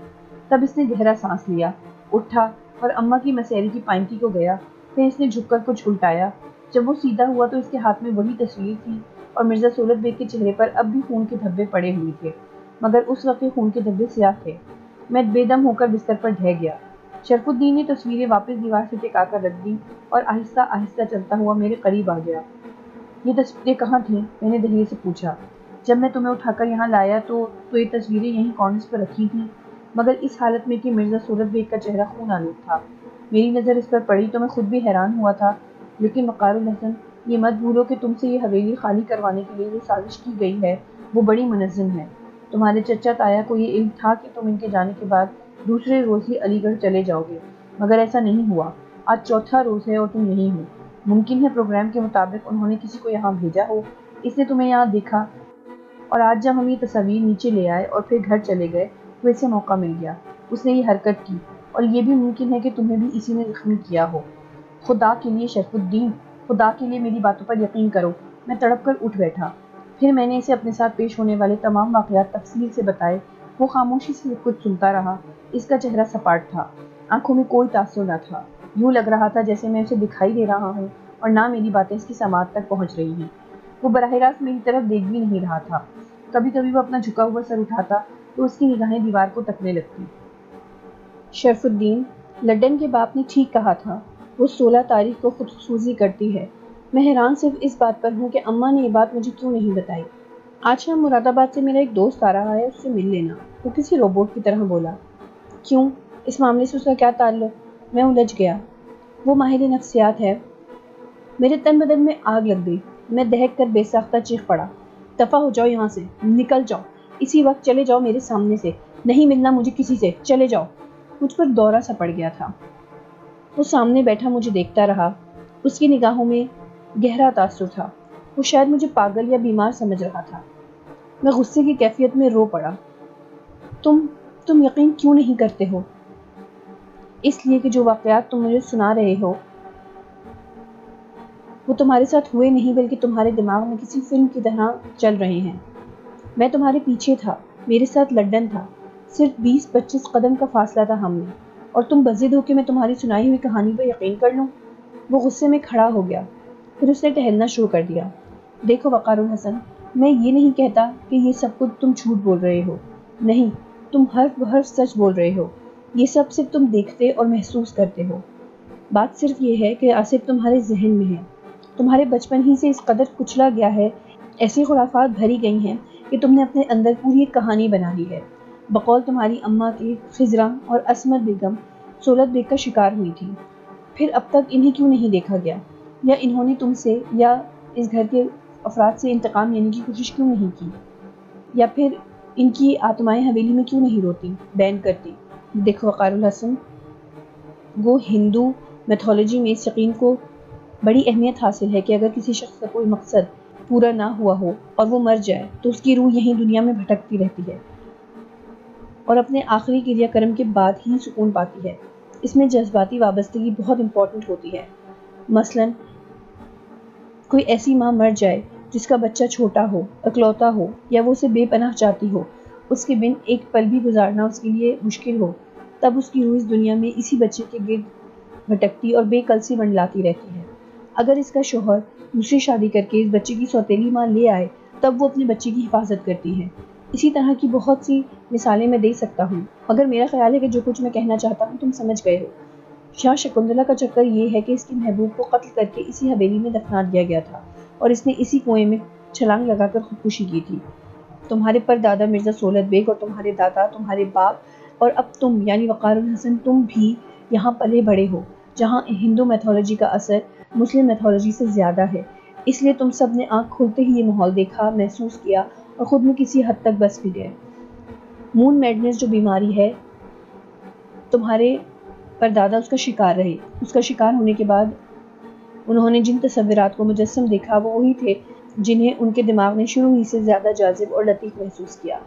تب اس نے گہرا سانس لیا، اٹھا اور اماں کی مسحری کی پائنٹی کو گیا۔ پھر اس نے جھک کر کچھ الٹایا۔ جب وہ سیدھا ہوا تو اس کے ہاتھ میں وہی تصویر تھی اور مرزا سولت بیگ کے چہرے پر اب بھی خون کے دھبے پڑے ہوئے تھے، مگر اس وقت کے خون کے دھبے سیاہ تھے۔ میں بے دم ہو کر بستر پر ڈھہ گیا۔ شرف الدین نے تصویریں واپس دیوار سے ٹکا کر رکھ دی اور آہستہ آہستہ چلتا ہوا میرے قریب آ گیا۔ یہ تصویریں کہاں تھیں؟ میں نے دہیے سے پوچھا۔ جب میں تمہیں اٹھا کر یہاں لایا تو یہ تصویریں یہیں کارنرز پر رکھی تھیں، مگر اس حالت میں کہ مرزا سولت بیگ کا چہرہ خون آلود تھا۔ میری نظر اس پر پڑی تو میں خود بھی حیران ہوا تھا، لیکن وقار الحسن، یہ مت بھولو کہ تم سے یہ حویلی خالی کروانے کے لیے جو سازش کی گئی ہے وہ بڑی منظم ہے۔ تمہارے چچا تایا کو یہ علم تھا کہ تم ان کے جانے کے بعد دوسرے روز ہی علی گڑھ چلے جاؤ گے، مگر ایسا نہیں ہوا۔ آج چوتھا روز ہے اور تم یہیں ہو۔ ممکن ہے پروگرام کے مطابق انہوں نے کسی کو یہاں بھیجا ہو، اس نے تمہیں یہاں دیکھا، اور آج جب ہم یہ تصاویر نیچے لے آئے اور پھر گھر چلے گئے تو اسے موقع مل گیا، اس نے یہ حرکت کی، اور یہ بھی ممکن ہے کہ تمہیں بھی اسی نے زخمی کیا ہو۔ خدا کے لیے شرف الدین، خدا کے لیے میری باتوں پر یقین کرو۔ میں تڑپ کر اٹھ بیٹھا۔ پھر میں نے اسے اپنے ساتھ پیش ہونے والے تمام واقعات تفصیل سے بتائے وہ خاموشی سے سب کچھ سنتا رہا۔ اس کا چہرہ سپاٹ تھا، آنکھوں میں کوئی تاثر نہ تھا، یوں لگ رہا تھا جیسے میں اسے دکھائی دے رہا ہوں اور نہ میری باتیں اس کی سماعت تک پہنچ رہی ہیں۔ وہ براہ راست میری طرف دیکھ بھی نہیں رہا تھا، کبھی کبھی وہ اپنا جھکا ہوا سر اٹھاتا تو اس کی نگاہیں دیوار کو تکنے لگتی۔ شرف الدین، لڈن کے باپ نے ٹھیک کہا تھا، وہ 16 تاریخ کو خودسوزی کرتی ہے۔ میں حیران صرف اس بات پر ہوں کہ اماں نے یہ بات مجھے کیوں نہیں بتائی۔ آج شام مراد آباد سے میرا ایک دوست آ رہا ہے، اس سے مل لینا، وہ کسی روبوٹ کی طرح بولا۔ کیوں؟ اس معاملے سے اس کا کیا تعلق؟ میں الجھ گیا۔ وہ ماہر نفسیات ہے۔ میرے تن بدن میں آگ لگ گئی، میں دہک کر بے ساختہ چیخ پڑا، دفع ہو جاؤ یہاں سے، نکل جاؤ، اسی وقت چلے جاؤ میرے سامنے سے، نہیں ملنا مجھے کسی سے، چلے جاؤ۔ مجھ پر دورہ سا پڑ گیا تھا۔ وہ سامنے بیٹھا مجھے دیکھتا رہا، اس کی نگاہوں میں گہرا تاثر تھا۔ وہ شاید مجھے پاگل یا بیمار سمجھ رہا تھا۔ میں غصے کی کیفیت میں رو پڑا۔ تم یقین کیوں نہیں کرتے ہو؟ اس لیے کہ جو واقعات تم مجھے سنا رہے ہو وہ تمہارے ساتھ ہوئے نہیں، بلکہ تمہارے دماغ میں کسی فلم کی طرح چل رہے ہیں۔ میں تمہارے پیچھے تھا، میرے ساتھ لڈن تھا، صرف 20-25 قدم کا فاصلہ تھا ہم میں، اور تم بضد ہو کہ میں تمہاری سنائی ہوئی کہانی پر یقین کر لوں۔ وہ غصے میں کھڑا ہو گیا، پھر اس نے ٹہلنا شروع کر دیا۔ دیکھو وقار الحسن، میں یہ نہیں کہتا کہ یہ سب کچھ تم جھوٹ بول رہے ہو، نہیں، تم حرف بحرف سچ بول رہے ہو، یہ سب صرف تم دیکھتے اور محسوس کرتے ہو۔ بات صرف یہ ہے کہ آصف تمہارے ذہن میں ہے، تمہارے بچپن ہی سے اس قدر کچلا گیا ہے، ایسی خرافات بھری گئی ہیں کہ تم نے اپنے اندر پوری ایک کہانی بنا لی ہے۔ بقول تمہاری اماں کے خضرا اور عصمت بیگم سولت بیگ کا شکار ہوئی تھی، پھر اب تک انہیں کیوں نہیں دیکھا گیا؟ یا انہوں نے تم سے یا اس گھر کے افراد سے انتقام لینے کی کوشش کیوں نہیں کی؟ یا پھر ان کی آتمائیں حویلی میں کیوں نہیں روتی، بین کرتی؟ دیکھو وقار الحسن، وہ ہندو میتھولوجی میں اس یقین کو بڑی اہمیت حاصل ہے کہ اگر کسی شخص کا کوئی مقصد پورا نہ ہوا ہو اور وہ مر جائے تو اس کی روح یہیں دنیا میں بھٹکتی رہتی ہے اور اپنے آخری کریا کرم کے بعد ہی سکون پاتی ہے۔ اس میں جذباتی وابستگی بہت امپورٹنٹ ہوتی ہے۔ مثلاً کوئی ایسی ماں مر جائے جس کا بچہ چھوٹا ہو، اکلوتا ہو، یا وہ اسے بے پناہ چاہتی ہو، اس کے بن ایک پل بھی گزارنا اس کے لیے مشکل ہو، تب اس کی روح اس دنیا میں اسی بچے کے گرد بھٹکتی اور بے کل سی منڈلاتی رہتی ہے۔ اگر اس کا شوہر دوسری شادی کر کے اس بچے کی سوتیلی ماں لے آئے تب وہ اپنے بچے کی حفاظت کرتی ہے۔ اسی طرح کی بہت سی مثالیں میں دے سکتا ہوں، مگر میرا خیال ہے کہ جو کچھ میں کہنا چاہتا ہوں تم سمجھ گئے ہو۔ شاہ شکنتلا کا چکر یہ ہے کہ اس کی محبوب کو قتل کر کے اسی حویلی میں دفنا دیا گیا تھا اور اس نے اسی کنویں میں چھلانگ لگا کر خودکشی کی تھی۔ تمہارے پردادا مرزا سولت بیگ اور تمہارے دادا، تمہارے باپ اور اب تم یعنی وقار الحسن، تم بھی یہاں پلے بڑے ہو جہاں ہندو میتھولوجی کا اثر مسلم میتھولوجی سے زیادہ ہے، اس لیے تم سب نے آنکھ کھلتے ہی یہ ماحول دیکھا، محسوس کیا اور خود میں کسی حد تک بس بھی گئے۔ مون میڈنس جو بیماری ہے، تمہارے پردادا اس کا شکار رہے۔ اس کا شکار ہونے کے بعد انہوں نے جن تصورات کو مجسم دیکھا وہ وہی تھے جنہیں ان کے دماغ نے شروع ہی سے زیادہ جاذب اور لطیف محسوس کیا۔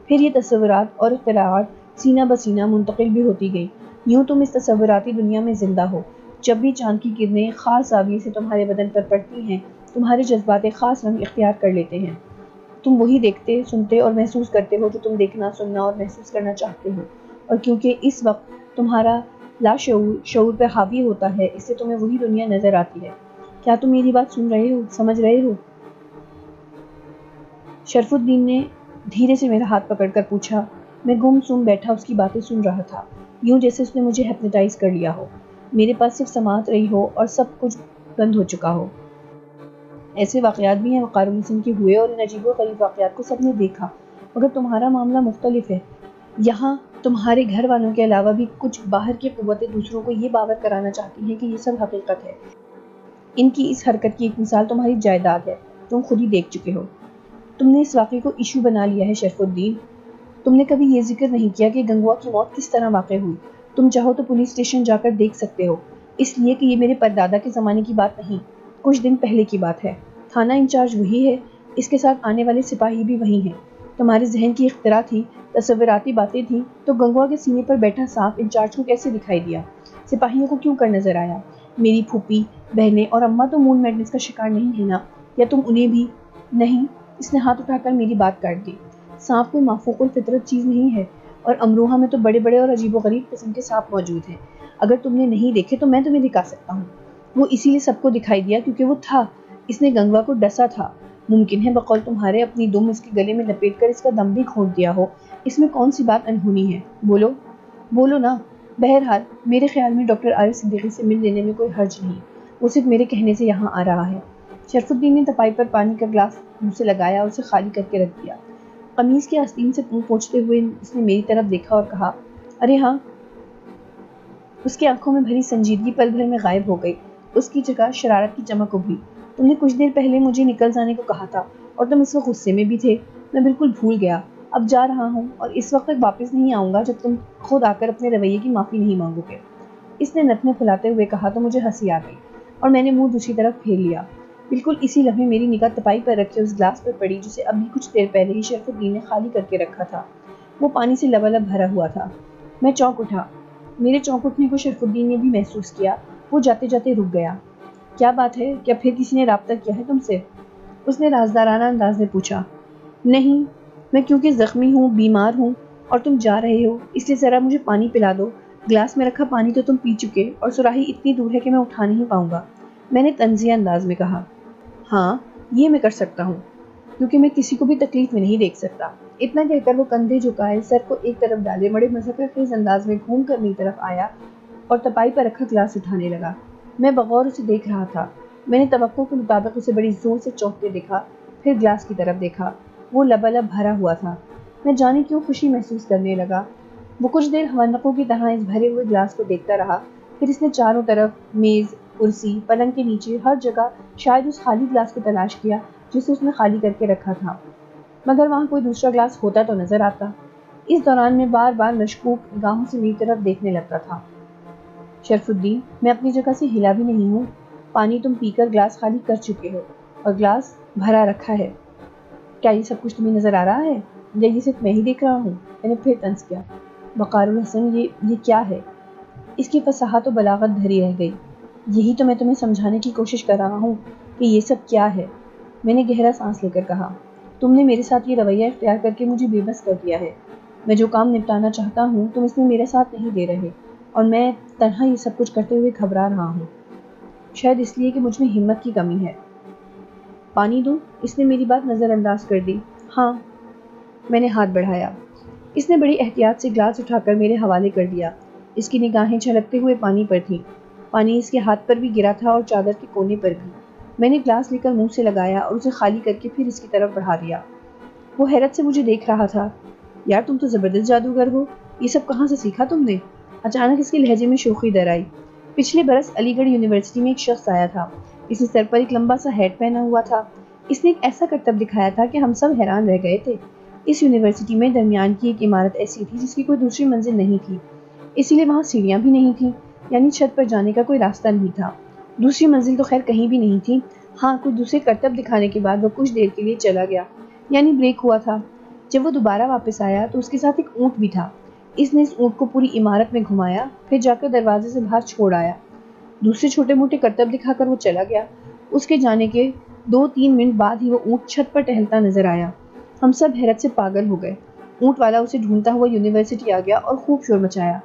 پھر یہ تصورات اور اختراعات سینہ بسینہ منتقل بھی ہوتی گئیں۔ یوں تم اس تصوراتی دنیا میں زندہ ہو۔ جب بھی چاند کی کرنیں خاص زاویے سے تمہارے بدن پر پڑتی ہیں، تمہارے جذبات ایک خاص رنگ اختیار کر لیتے ہیں۔ تم وہی دیکھتے، سنتے اور محسوس کرتے ہو جو تم دیکھنا، سننا اور محسوس کرنا چاہتے ہو، اور کیونکہ اس وقت تمہارا لاشعور شعور پہ حاوی ہوتا ہے، اس سے تمہیں وہی دنیا نظر آتی ہے۔ کیا تم میری بات سن رہے ہو، سمجھ رہے ہو؟ شرف الدین نے دھیرے سے میرا ہاتھ پکڑ کر پوچھا۔ میں گم سم بیٹھا اس کی باتیں سن رہا تھا، یوں جیسے اس نے مجھے ہپنوٹائز کر لیا ہو، میرے پاس صرف سماعت رہی ہو اور سب کچھ بند ہو چکا ہو۔ ایسے واقعات بھی ہیں وقار الحسن کے ہوئے، اور ان عجیب و غریب واقعات کو سب نے دیکھا، مگر تمہارا معاملہ مختلف ہے۔ یہاں تمہارے گھر والوں کے علاوہ بھی کچھ باہر کی قوتیں دوسروں کو یہ باور کرانا چاہتی ہیں کہ یہ سب حقیقت ہے۔ ان کی اس حرکت کی ایک مثال تمہاری جائیداد ہے، تم خود ہی دیکھ چکے ہو۔ تم نے اس واقعے کو ایشو بنا لیا ہے شرف الدین۔ تم نے کبھی یہ ذکر نہیں کیا کہ گنگوا کی موت کس طرح واقع ہوئی۔ تم چاہو تو پولیس اسٹیشن جا کر دیکھ سکتے ہو، اس لیے کہ یہ میرے پردادا کے زمانے کی بات نہیں، کچھ دن پہلے کی بات ہے۔ تھانہ انچارج وہی ہے، اس کے ساتھ آنے والے سپاہی بھی وہی ہیں۔ تمہارے ذہن کی اختراع تھی، تصوراتی باتیں تھیں، تو گنگوا کے سینے پر بیٹھا سانپ انچارج کو کیسے دکھائی دیا؟ سپاہیوں کو کیوں کر نظر آیا؟ میری پھوپھی، بہنیں اور اماں تو مون میڈنس کا شکار نہیں ہے نا؟ یا تم انہیں بھی؟ نہیں، اس نے ہاتھ اٹھا کر میری بات کاٹ دی۔ سانپ کوئی مافوق الفطرت چیز نہیں ہے، اور امروہہ میں تو بڑے بڑے اور عجیب و غریب قسم کے سانپ موجود ہیں۔ اگر تم نے نہیں دیکھے تو میں تمہیں دکھا سکتا ہوں۔ وہ اسی لیے سب کو دکھائی دیا کیونکہ وہ تھا، اس نے گنگوا کو ڈسا تھا۔ ممکن ہے بقول تمہارے اپنی دم اس کے گلے میں لپیٹ کر اس کا دم بھی کھونٹ دیا ہو، اس میں کون سی بات انہونی ہے؟ بولو بولو نا۔ بہرحال میرے خیال میں ڈاکٹر عارف صدیقی سے مل لینے میں کوئی حرج نہیں، وہ صرف میرے کہنے سے یہاں آ رہا ہے۔ شرف الدین نے تپائی پر پانی کا گلاس منہ سے لگایا اور اسے خالی کر کے رکھ دیا۔ قمیض کے آستین سے منہ پوچھتے ہوئے اس نے میری طرف دیکھا اور کہا، ارے ہاں۔ اس کی آنکھوں میں بھری سنجیدگی پل بھر میں غائب ہو گئی، اس کی جگہ شرارت کی چمک ابھری۔ تم نے کچھ دیر پہلے مجھے نکل جانے کو کہا تھا اور تم اس وقت غصے میں بھی تھے۔ میں بالکل بھول گیا، اب جا رہا ہوں اور اس وقت تک واپس نہیں آؤں گا جب تم خود آ کر اپنے رویے کی معافی نہیں مانگو گے۔ اس نے نتنے پھلاتے ہوئے کہا تو مجھے ہنسی آ گئی اور میں نے منہ دوسری طرف پھیر لیا۔ بالکل اسی لمحے میری نگاہ تپائی پر رکھے اس گلاس پر پڑی جسے ابھی کچھ دیر پہلے ہی شرف الدین نے خالی کر کے رکھا تھا۔ وہ پانی سے لبالب بھرا ہوا تھا۔ میں چونک اٹھا۔ میرے چونک اٹھنے کو شرف الدین نے بھی محسوس کیا۔ وہ جاتے جاتے رک گیا۔ کیا بات ہے؟ کیا پھر کسی نے رابطہ کیا ہے تم سے؟ اس نے رازدارانہ انداز میں پوچھا۔ نہیں، میں کیونکہ زخمی ہوں، بیمار ہوں اور تم جا رہے ہو اس لیے ذرا مجھے پانی پلا دو۔ گلاس میں رکھا پانی تو تم پی چکے اور سراہی اتنی دور ہے کہ میں اٹھا نہیں پاؤں گا، میں نے طنزیہ انداز میں کہا۔ ہاں، یہ میں کر سکتا ہوں کیونکہ میں کسی کو بھی تکلیف میں نہیں دیکھ سکتا۔ اتنا کہہ کر وہ کندھے جھکائے، سر کو ایک طرف ڈالے، بڑے مذاکرہ خیز انداز میں گھوم کر میری طرف آیا اور تپائی پر رکھا گلاس اٹھانے لگا۔ میں بغور اسے دیکھ رہا تھا۔ میں نے توقع کے مطابق اسے بڑی زور سے چونکتے دیکھا، پھر گلاس کی طرف دیکھا۔ وہ لبالب بھرا ہوا تھا۔ میں جانے کیوں خوشی محسوس کرنے لگا۔ وہ کچھ دیر حوالقوں کی طرح اس بھرے ہوئے گلاس کو دیکھتا رہا، پھر اس نے چاروں طرف، میز، کرسی، پلنگ کے نیچے، ہر جگہ شاید اس خالی گلاس کو تلاش کیا جسے اس نے خالی کر کے رکھا تھا، مگر وہاں کوئی دوسرا گلاس ہوتا تو نظر آتا۔ اس دوران میں بار بار مشکوک نگاہوں سے میری طرف دیکھنے لگتا تھا۔ شرف الدین، میں اپنی جگہ سے ہلا بھی نہیں ہوں۔ پانی تم پی کر گلاس خالی کر چکے ہو اور گلاس بھرا رکھا ہے۔ کیا یہ سب کچھ تمہیں نظر آ رہا ہے یا یہ صرف میں ہی دیکھ رہا ہوں؟ میں نے پھر طنز کیا۔ وقار الحسن، یہ کیا ہے؟ اس کی فصاحت و بلاغت دھری رہ گئی۔ یہی تو میں تمہیں سمجھانے کی کوشش کر رہا ہوں کہ یہ سب کیا ہے، میں نے گہرا سانس لے کر کہا۔ تم نے میرے ساتھ یہ رویہ اختیار کر کے مجھے بے بس کر دیا ہے۔ میں جو کام نپٹانا چاہتا ہوں تم اس میں میرے ساتھ نہیں دے رہے اور میں تنہا یہ سب کچھ کرتے ہوئے گھبرا رہا ہوں، شاید اس لیے کہ مجھ میں ہمت کی کمی ہے۔ پانی دوں؟ اس نے میری بات نظر انداز کر دی۔ ہاں، میں نے ہاتھ بڑھایا۔ اس نے بڑی احتیاط سے گلاس اٹھا کر میرے حوالے کر دیا۔ اس کی نگاہیں چھلکتے ہوئے پانی پر تھیں۔ پانی اس کے ہاتھ پر بھی گرا تھا اور چادر کے کونے پر بھی۔ میں نے گلاس لے کر منہ سے لگایا اور اسے خالی کر کے پھر اس کی طرف بڑھا دیا۔ وہ حیرت سے مجھے دیکھ رہا تھا۔ یار تم تو زبردست جادوگر ہو، یہ سب کہاں سے سیکھا تم نے؟ اچانک اس کے لہجے میں شوخی در آئی۔ پچھلے برس علی گڑھ یونیورسٹی میں ایک شخص آیا تھا، اس نے سر پر ایک لمبا سا ہیٹ پہنا ہوا تھا۔ اس نے ایک ایسا کرتب دکھایا تھا کہ ہم سب حیران رہ گئے تھے۔ اس یونیورسٹی میں درمیان کی ایک عمارت ایسی تھی جس کی کوئی دوسری منزل نہیں تھی، اسی لیے وہاں سیڑھیاں بھی نہیں تھیں، یعنی چھت پر جانے کا کوئی راستہ نہیں تھا۔ دوسری منزل تو خیر کہیں بھی نہیں تھی۔ ہاں، کچھ دوسرے کرتب دکھانے کے بعد وہ کچھ دیر کے لیے چلا گیا، یعنی بریک ہوا تھا۔ جب وہ دوبارہ واپس آیا تو اس کے ساتھ ایک اونٹ بھی تھا۔ اس نے اس اونٹ کو پوری عمارت میں گھمایا، پھر جا کر دروازے سے باہر چھوڑ آیا۔ دوسرے چھوٹے موٹے کرتب دکھا کر وہ چلا گیا۔ اس کے جانے کے 2-3 منٹ بعد ہی وہ اونٹ چھت پر ٹہلتا نظر آیا۔ ہم سب حیرت سے پاگل ہو گئے۔ اونٹ والا اسے ڈھونڈتا ہوا یونیورسٹی آ گیا اور خوب شور مچایا۔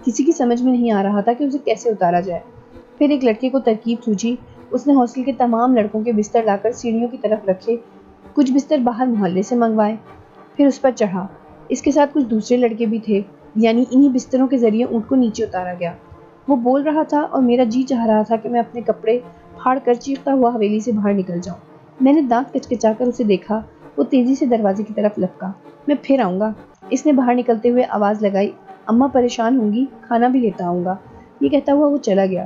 کسی کی سمجھ میں نہیں آ رہا تھا کہ اسے کیسے اتارا جائے۔ پھر ایک لڑکے کو ترکیب سوجھی، اس نے ہاسٹل کے تمام لڑکوں کے بستر لا کر سیڑھیوں کی طرف رکھے، کچھ بستر باہر محلے سے منگوائے، پھر اس پر چڑھا۔ اس کے ساتھ کچھ دوسرے لڑکے بھی تھے، یعنی انہی بستروں کے ذریعے اونٹ کو نیچے اتارا گیا۔ وہ بول رہا تھا اور میرا جی چاہ رہا تھا کہ میں اپنے کپڑے پھاڑ کر چیختا ہوا حویلی سے باہر نکل جاؤں۔ میں نے دانت کچکچا کر اسے دیکھا، وہ تیزی سے دروازے کی طرف لپکا۔ میں پھر آؤں گا، اس نے باہر نکلتے ہوئے آواز لگائی۔ اماں پریشان ہوں گی، کھانا بھی لیتا آؤں گا۔ یہ کہتا ہوا وہ چلا گیا۔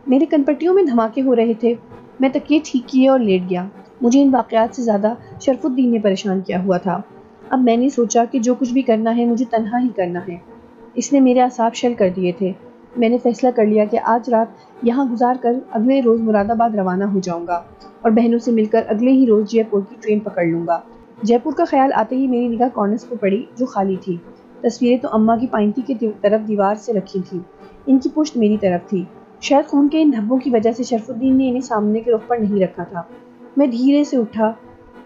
میرے کن پٹیوں میں دھماکے ہو رہے تھے۔ میں تکیے ٹھیک کیے اور لیٹ گیا۔ مجھے ان واقعات سے زیادہ شرف الدین نے پریشان کیا ہوا تھا۔ اب میں نے سوچا کہ جو کچھ بھی کرنا ہے مجھے تنہا ہی کرنا ہے۔ اس نے میرے اعصاب شل کر دیے تھے۔ میں نے فیصلہ کر لیا کہ آج رات یہاں گزار کر اگلے روز مراد آباد روانہ ہو جاؤں گا اور بہنوں سے مل کر اگلے ہی روز جے پور کی ٹرین پکڑ لوں گا۔ جے پور کا خیال آتے ہی میری نگاہ کارنرز پر پڑی جو خالی تھی۔ تصویریں تو اماں کی پائنتی کی طرف دیوار سے رکھی تھیں، ان کی پشت میری طرف تھی۔ شاید خون کے ان دھبوں کی وجہ سے شرف الدین نے انہیں سامنے کے رخ پر نہیں رکھا تھا۔ میں دھیرے سے اٹھا،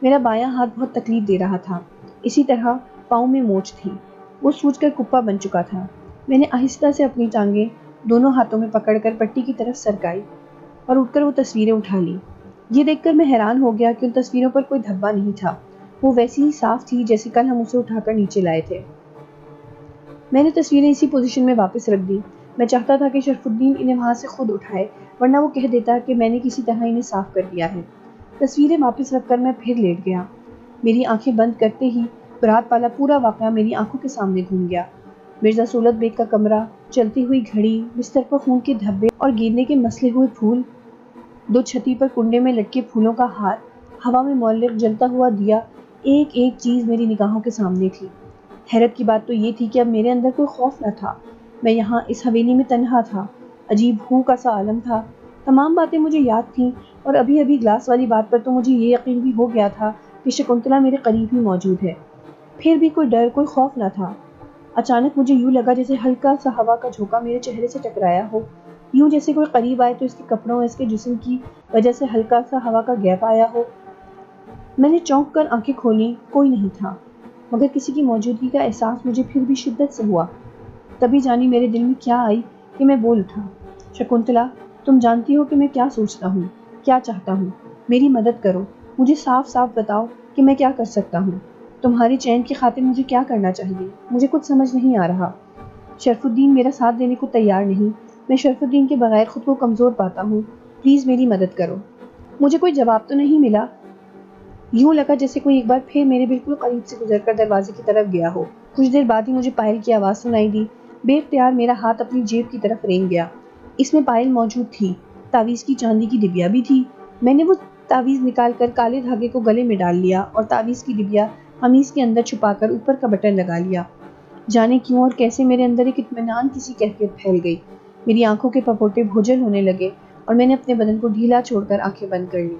میرا بایاں ہاتھ بہت تکلیف دے رہا تھا۔ اسی طرح پاؤں میں موچ تھی، وہ سوج کر کپا بن چکا تھا۔ میں نے آہستہ سے اپنی ٹانگیں دونوں ہاتھوں میں پکڑ کر پٹی کی طرف سرکائی اور اٹھ کر وہ تصویریں اٹھا لی۔ یہ دیکھ کر میں حیران ہو گیا کہ ان تصویروں پر کوئی دھبا نہیں تھا، وہ ویسی ہی صاف تھی جیسے کل ہم اسے اٹھا کر نیچے لائے تھے۔ میں نے تصویریں اسی پوزیشن میں واپس رکھ دی۔ میں چاہتا تھا کہ شرف الدین انہیں وہاں سے خود اٹھائے، ورنہ وہ کہہ دیتا کہ میں نے کسی طرح انہیں صاف کر دیا ہے۔ تصویریں واپس رکھ کر میں پھر لیٹ گیا۔ میری آنکھیں بند کرتے ہی برات والا پورا واقعہ میری آنکھوں کے سامنے گھوم گیا۔ مرزا سولت بیگ کا کمرہ، چلتی ہوئی گھڑی، بستر پر خون کے دھبے اور گیندے کے مسلے ہوئے پھول، دو چھتی پر کنڈے میں لٹکے پھولوں کا ہار، ہوا میں معلق جلتا ہوا دیا، ایک ایک چیز میری نگاہوں کے سامنے تھی۔ حیرت کی بات تو یہ تھی کہ اب میرے اندر کوئی خوف نہ تھا۔ میں یہاں اس حویلی میں تنہا تھا، عجیب ہو کا سا عالم تھا۔ تمام باتیں مجھے یاد تھیں، اور ابھی ابھی گلاس والی بات پر تو مجھے یہ یقین بھی ہو گیا تھا کہ شکنتلا میرے قریب ہی موجود ہے۔ پھر بھی کوئی ڈر، کوئی خوف نہ تھا۔ اچانک مجھے یوں لگا جیسے ہلکا سا ہوا کا جھونکا میرے چہرے سے ٹکرایا ہو، یوں جیسے کوئی قریب آئے تو اس کے کپڑوں اور اس کے جسم کی وجہ سے ہلکا سا ہوا کا گیپ آیا ہو۔ میں نے چونک کر آنکھیں کھولیں، کوئی نہیں تھا، مگر کسی کی موجودگی کا احساس مجھے پھر بھی شدت سے ہوا۔ تبھی جانی میرے دل میں کیا آئی کہ میں بول اٹھا، شکنتلا، تم جانتی ہو کہ میں کیا سوچتا ہوں، کیا چاہتا ہوں، میری مدد کرو، مجھے صاف صاف بتاؤ کہ میں کیا کر سکتا ہوں، تمہاری چین کی خاطر مجھے کیا کرنا چاہیے، مجھے کچھ سمجھ نہیں آ رہا۔ شرف الدین میرا ساتھ دینے کو تیار نہیں، میں شرف الدین کے بغیر خود کو کمزور پاتا ہوں، پلیز میری مدد کرو۔ مجھے کوئی جواب تو نہیں ملا، یوں لگا جیسے کوئی ایک بار پھر میرے بالکل قریب سے گزر کر دروازے کی طرف گیا ہو۔ کچھ دیر بعد ہی مجھے پائل کی آواز سنائی دی۔ بے اختیار میرا ہاتھ اپنی جیب کی طرف رینگ گیا۔ اس میں پائل موجود تھی، تعویذ کی چاندی کی ڈبیا بھی تھی۔ میں نے وہ تعویذ نکال کر کالے دھاگے کو گلے میں ڈال لیا اور تعویذ کی ڈبیا قمیص کے اندر چھپا کر اوپر کا بٹن لگا لیا۔ جانے کیوں اور کیسے میرے اندر ایک اطمینان کی سی کیفیت پھیل گئی۔ میری آنکھوں کے پپوٹے بھوجل ہونے لگے اور میں نے اپنے بدن کو ڈھیلا چھوڑ کر آنکھیں بند کر لی۔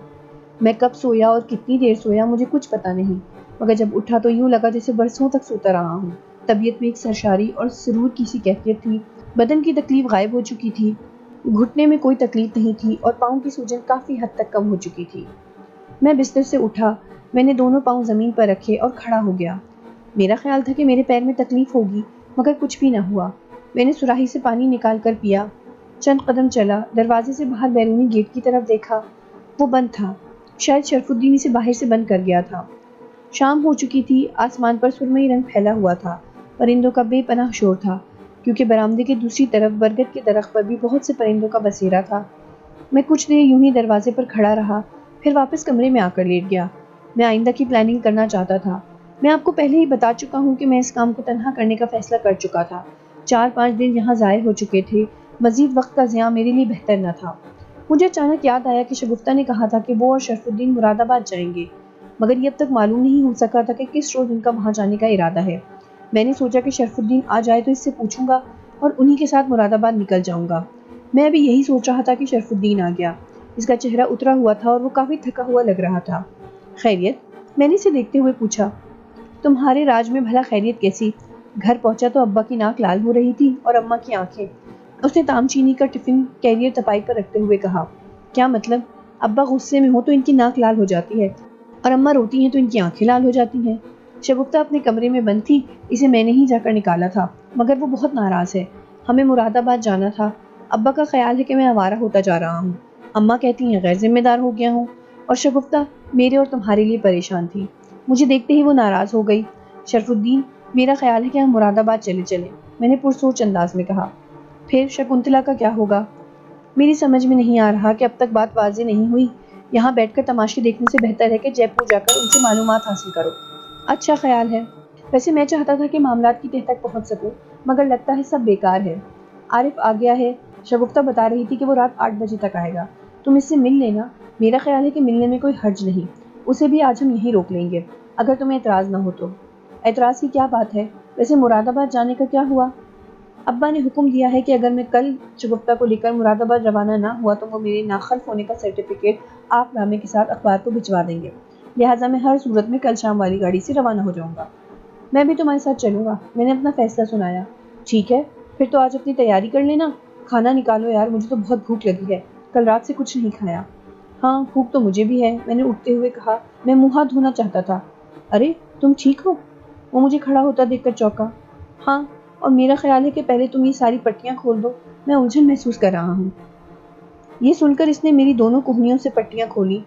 میں کب سویا اور کتنی دیر سویا مجھے کچھ پتا نہیں، مگر جب اٹھا تو یوں لگا جیسے برسوں تک سوتا رہا ہوں۔ طبیعت میں ایک سرشاری اور سرور کی سی کیفیت تھی، بدن کی تکلیف غائب ہو چکی تھی، گھٹنے میں کوئی تکلیف نہیں تھی اور پاؤں کی سوجن کافی حد تک کم ہو چکی تھی۔ میں بستر سے اٹھا، میں نے دونوں پاؤں زمین پر رکھے اور کھڑا ہو گیا۔ میرا خیال تھا کہ میرے پیر میں تکلیف ہوگی، مگر کچھ بھی نہ ہوا۔ میں نے سراہی سے پانی نکال کر پیا، چند قدم چلا، دروازے سے باہر بیرونی گیٹ کی طرف دیکھا، وہ بند تھا، شاید شرف الدین اسے باہر سے بند کر گیا تھا۔ شام ہو چکی تھی، آسمان پر سرمئی رنگ پھیلا ہوا تھا، پرندوں کا بے پناہ شور تھا، کیونکہ برآمدے کے دوسری طرف برگد کے درخت پر بھی بہت سے پرندوں کا بسیرا تھا۔ میں کچھ دیر یوں ہی دروازے پر کھڑا رہا، پھر واپس کمرے میں آ کر لیٹ گیا۔ میں آئندہ کی پلاننگ کرنا چاہتا تھا۔ میں آپ کو پہلے ہی بتا چکا ہوں کہ میں اس کام کو تنہا کرنے کا فیصلہ کر چکا تھا۔ 4-5 دن یہاں ضائع ہو چکے تھے، مزید وقت کا ضیاع میرے لیے بہتر نہ تھا۔ مجھے اچانک یاد آیا کہ شگفتہ نے کہا تھا کہ وہ اور شرف الدین مراد آباد جائیں گے، مگر یہ اب تک معلوم نہیں ہو سکا تھا کہ کس روز ان کا وہاں جانے کا ارادہ ہے۔ میں نے سوچا کہ شرف الدین آ جائے تو اس سے پوچھوں گا اور انہی کے ساتھ مراد آباد نکل جاؤں گا۔ میں ابھی یہی سوچ رہا تھا کہ شرف الدین آ گیا۔ اس کا چہرہ اترا ہوا تھا اور وہ کافی تھکا ہوا لگ رہا تھا۔ خیریت؟ میں نے اسے دیکھتے ہوئے پوچھا۔ تمہارے راج میں بھلا خیریت کیسی؟ گھر پہنچا تو ابا کی ناک لال ہو رہی تھی اور اماں کی آنکھیں۔ اس نے تام چینی کا ٹفن کیریئر تپائی پر رکھتے ہوئے کہا، کیا مطلب؟ ابا غصے میں ہو تو ان کی ناک لال ہو جاتی ہے اور اماں روتی ہیں تو ان کی آنکھیں لال ہو جاتی ہیں۔ شگفتہ اپنے کمرے میں بند تھی، اسے میں نے ہی جا کر نکالا تھا، مگر وہ بہت ناراض ہے۔ ہمیں مراد آباد جانا تھا، ابا کا خیال ہے کہ میں آوارہ ہوتا جا رہا ہوں، اماں کہتی ہیں غیر ذمہ دار ہو گیا ہوں، اور شگفتہ میرے اور تمہارے لیے پریشان تھی۔ مجھے دیکھتے ہی وہ ناراض ہو گئی۔ شرف الدین، میرا خیال ہے کہ ہم مراد آباد چلے چلیں، میں نے پرسوچ انداز میں کہا۔ پھر شکنتلا کا کیا ہوگا؟ میری سمجھ میں نہیں آ رہا کہ اب تک بات واضح نہیں ہوئی۔ یہاں بیٹھ کر تماشے دیکھنے سے بہتر ہے کہ جے پور جا کر ان سے معلومات حاصل کرو۔ اچھا خیال ہے، ویسے میں چاہتا تھا کہ معاملات کی تہ تک پہنچ سکوں، مگر لگتا ہے سب بیکار ہے۔ عارف آ گیا ہے، شگفتہ بتا رہی تھی کہ وہ رات 8 بجے تک آئے گا، تم اس سے مل لینا۔ میرا خیال ہے کہ ملنے میں کوئی حرج نہیں، اسے بھی آج ہم یہیں روک لیں گے، اگر تمہیں اعتراض نہ ہو تو۔ اعتراض کی کیا بات ہے؟ ویسے مراد آباد جانے کا کیا ہوا؟ ابا نے حکم دیا ہے کہ اگر میں کل شگفتہ کو لے کر مراد آباد روانہ نہ ہوا تو وہ میرے ناخلف ہونے کا سرٹیفکیٹ آف نامے کے ساتھ اخبار کو بھجوا دیں گے، لہٰذا میں ہر صورت میں کل شام والی گاڑی سے روانہ ہو جاؤں گا۔ میں بھی تمہارے ساتھ چلوں گا، میں نے اپنا فیصلہ سنایا۔ ٹھیک ہے، پھر تو آج اپنی تیاری کر لینا، کھانا نکالو یار، مجھے تو بہت بھوک لگی ہے، کل رات سے کچھ نہیں کھایا۔ ہاں بھوک تو مجھے بھی ہے، میں نے اٹھتے ہوئے کہا، میں منہ ہاتھ دھونا چاہتا تھا۔ ارے تم ٹھیک ہو؟ وہ مجھے کھڑا ہوتا دیکھ کر چونکا۔ ہاں، اور میرا خیال ہے کہ پہلے تم یہ ساری پٹیاں کھول دو، میں الجھن محسوس کر رہا ہوں۔ یہ سن کر اس نے میری دونوں کوہنیوں سے پٹیاں کھولی۔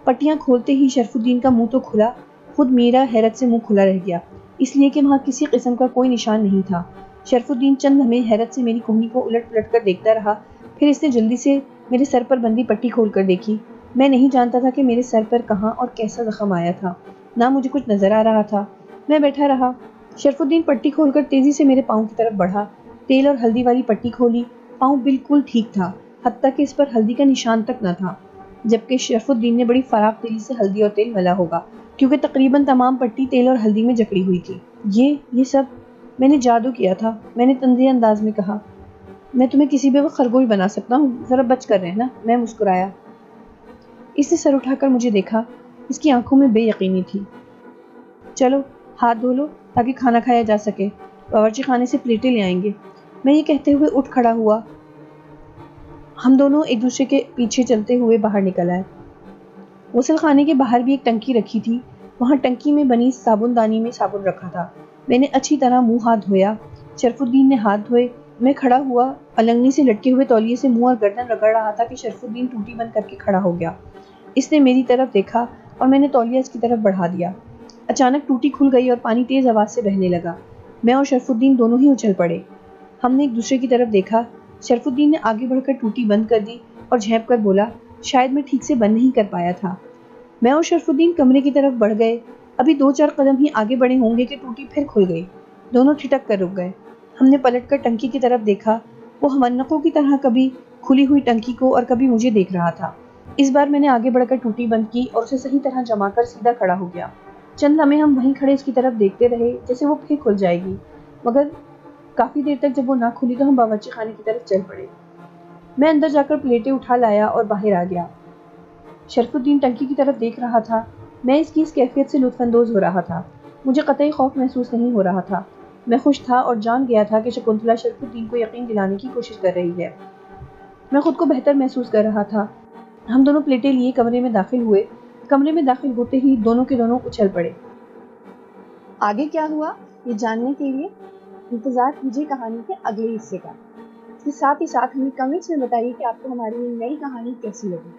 پٹیاں کھولتے ہی شرف الدین کا منہ تو کھلا، خود میرا حیرت سے منہ کھلا رہ گیا، اس لیے کہ وہاں کسی قسم کا کوئی نشان نہیں تھا۔ شرف الدین چند لمحے حیرت سے میری کوہنی کو الٹ پلٹ کر دیکھتا رہا، پھر اس نے جلدی سے میرے سر پر بندھی پٹی کھول کر دیکھی۔ میں نہیں جانتا تھا کہ میرے سر پر کہاں اور کیسا زخم آیا تھا، نہ مجھے کچھ نظر آ رہا تھا۔ میں بیٹھا رہا۔ شرف الدین پٹی کھول کر تیزی سے میرے پاؤں کی طرف بڑھا، تیل اور ہلدی والی پٹی کھولی۔ پاؤں بالکل ٹھیک تھا، حتیٰ کہ اس پر ہلدی کا نشان تک نہ تھا، جبکہ شرف الدین نے بڑی فراخ دلی سے ہلدی اور تیل ملا ہوگا، کیونکہ تقریباً تمام پٹی تیل اور ہلدی میں جکڑی ہوئی تھی۔ یہ سب میں نے جادو کیا تھا، میں نے طنزیہ انداز میں کہا۔ میں تمہیں کسی بھی وقت خرگوش بنا سکتا ہوں، ذرا بچ کر رہنا۔ میں مسکرایا۔ اس نے سر اٹھا کر مجھے دیکھا، اس کی آنکھوں میں بے یقینی تھی۔ چلو ہاتھ دھو لو تاکہ کھانا کھایا جا سکے، باورچی خانے سے پلیٹیں لے آئیں گے۔ میں یہ کہتے ہوئے اٹھ کھڑا ہوا۔ ہم دونوں ایک دوسرے کے پیچھے چلتے ہوئے باہر نکل آئے۔ غسل خانے کے باہر بھی ایک ٹنکی رکھی تھی، وہاں ٹنکی میں بنی صابن دانی میں صابن رکھا تھا۔ میں نے اچھی طرح منہ ہاتھ دھویا، شرف الدین نے ہاتھ دھوئے۔ میں کھڑا ہوا، النگنی سے لٹکے ہوئے تولیے سے منہ اور گردن رگڑ رہا تھا کہ شرف الدین ٹوٹی بند کر کے کھڑا ہو گیا۔ اس نے میری طرف دیکھا اور میں نے تولیہ اس کی طرف بڑھا دیا۔ اچانک ٹوٹی کھل گئی اور پانی تیز آواز سے بہنے لگا۔ میں اور شرف الدین دونوں ہی اچھل پڑے۔ ہم نے ایک دوسرے کی طرف دیکھا۔ شرف الدین نے آگے بڑھ کر ٹوٹی بند کر دی اور جھینپ کر بولا، شاید میں ٹھیک سے بند نہیں کر پایا تھا۔ میں اور شرف الدین کمرے کی طرف بڑھ گئے۔ ابھی 2-4 قدم ہی آگے بڑھے ہوں گے کہ ٹوٹی پھر کھل گئی۔ دونوں ٹھٹک کر رک گئے۔ ہم نے پلٹ کر ٹنکی کی طرف دیکھا۔ وہ ہمنقوں کی طرح کبھی کھلی ہوئی ٹنکی کو اور کبھی مجھے دیکھ رہا تھا۔ اس بار میں نے آگے بڑھ کر ٹوٹی بند کی اور اسے صحیح طرح جما کر سیدھا کھڑا ہو گیا۔ چند لمحے ہم وہیں کھڑے اس کی طرف دیکھتے رہے جیسے وہ پھر کھل جائے گی، مگر کافی دیر تک جب وہ نہ کھلی تو ہم باورچی خانے کی طرف چل پڑے۔ میں اندر جا کر پلیٹیں اٹھا لایا اور باہر آ گیا۔ شرف الدین ٹنکی کی طرف دیکھ رہا تھا۔ میں اس کی اس کیفیت سے لطف اندوز ہو رہا تھا۔ مجھے قطعی خوف محسوس نہیں ہو رہا تھا۔ میں خوش تھا اور جان گیا تھا کہ شکنتلا شرف الدین کو یقین دلانے کی کوشش کر رہی ہے۔ میں خود کو بہتر محسوس کر رہا تھا۔ ہم دونوں پلیٹیں لیے کمرے میں داخل ہوئے۔ کمرے میں داخل ہوتے ہی دونوں کے دونوں اچھل پڑے۔ آگے کیا ہوا یہ جاننے کے لیے انتظار کیجیے کہانی کے اگلے حصے کا۔ اس کے ساتھ ہی ساتھ ہمیں کمنٹس میں بتائیے کہ آپ کو ہماری یہ نئی کہانی کیسی لگی۔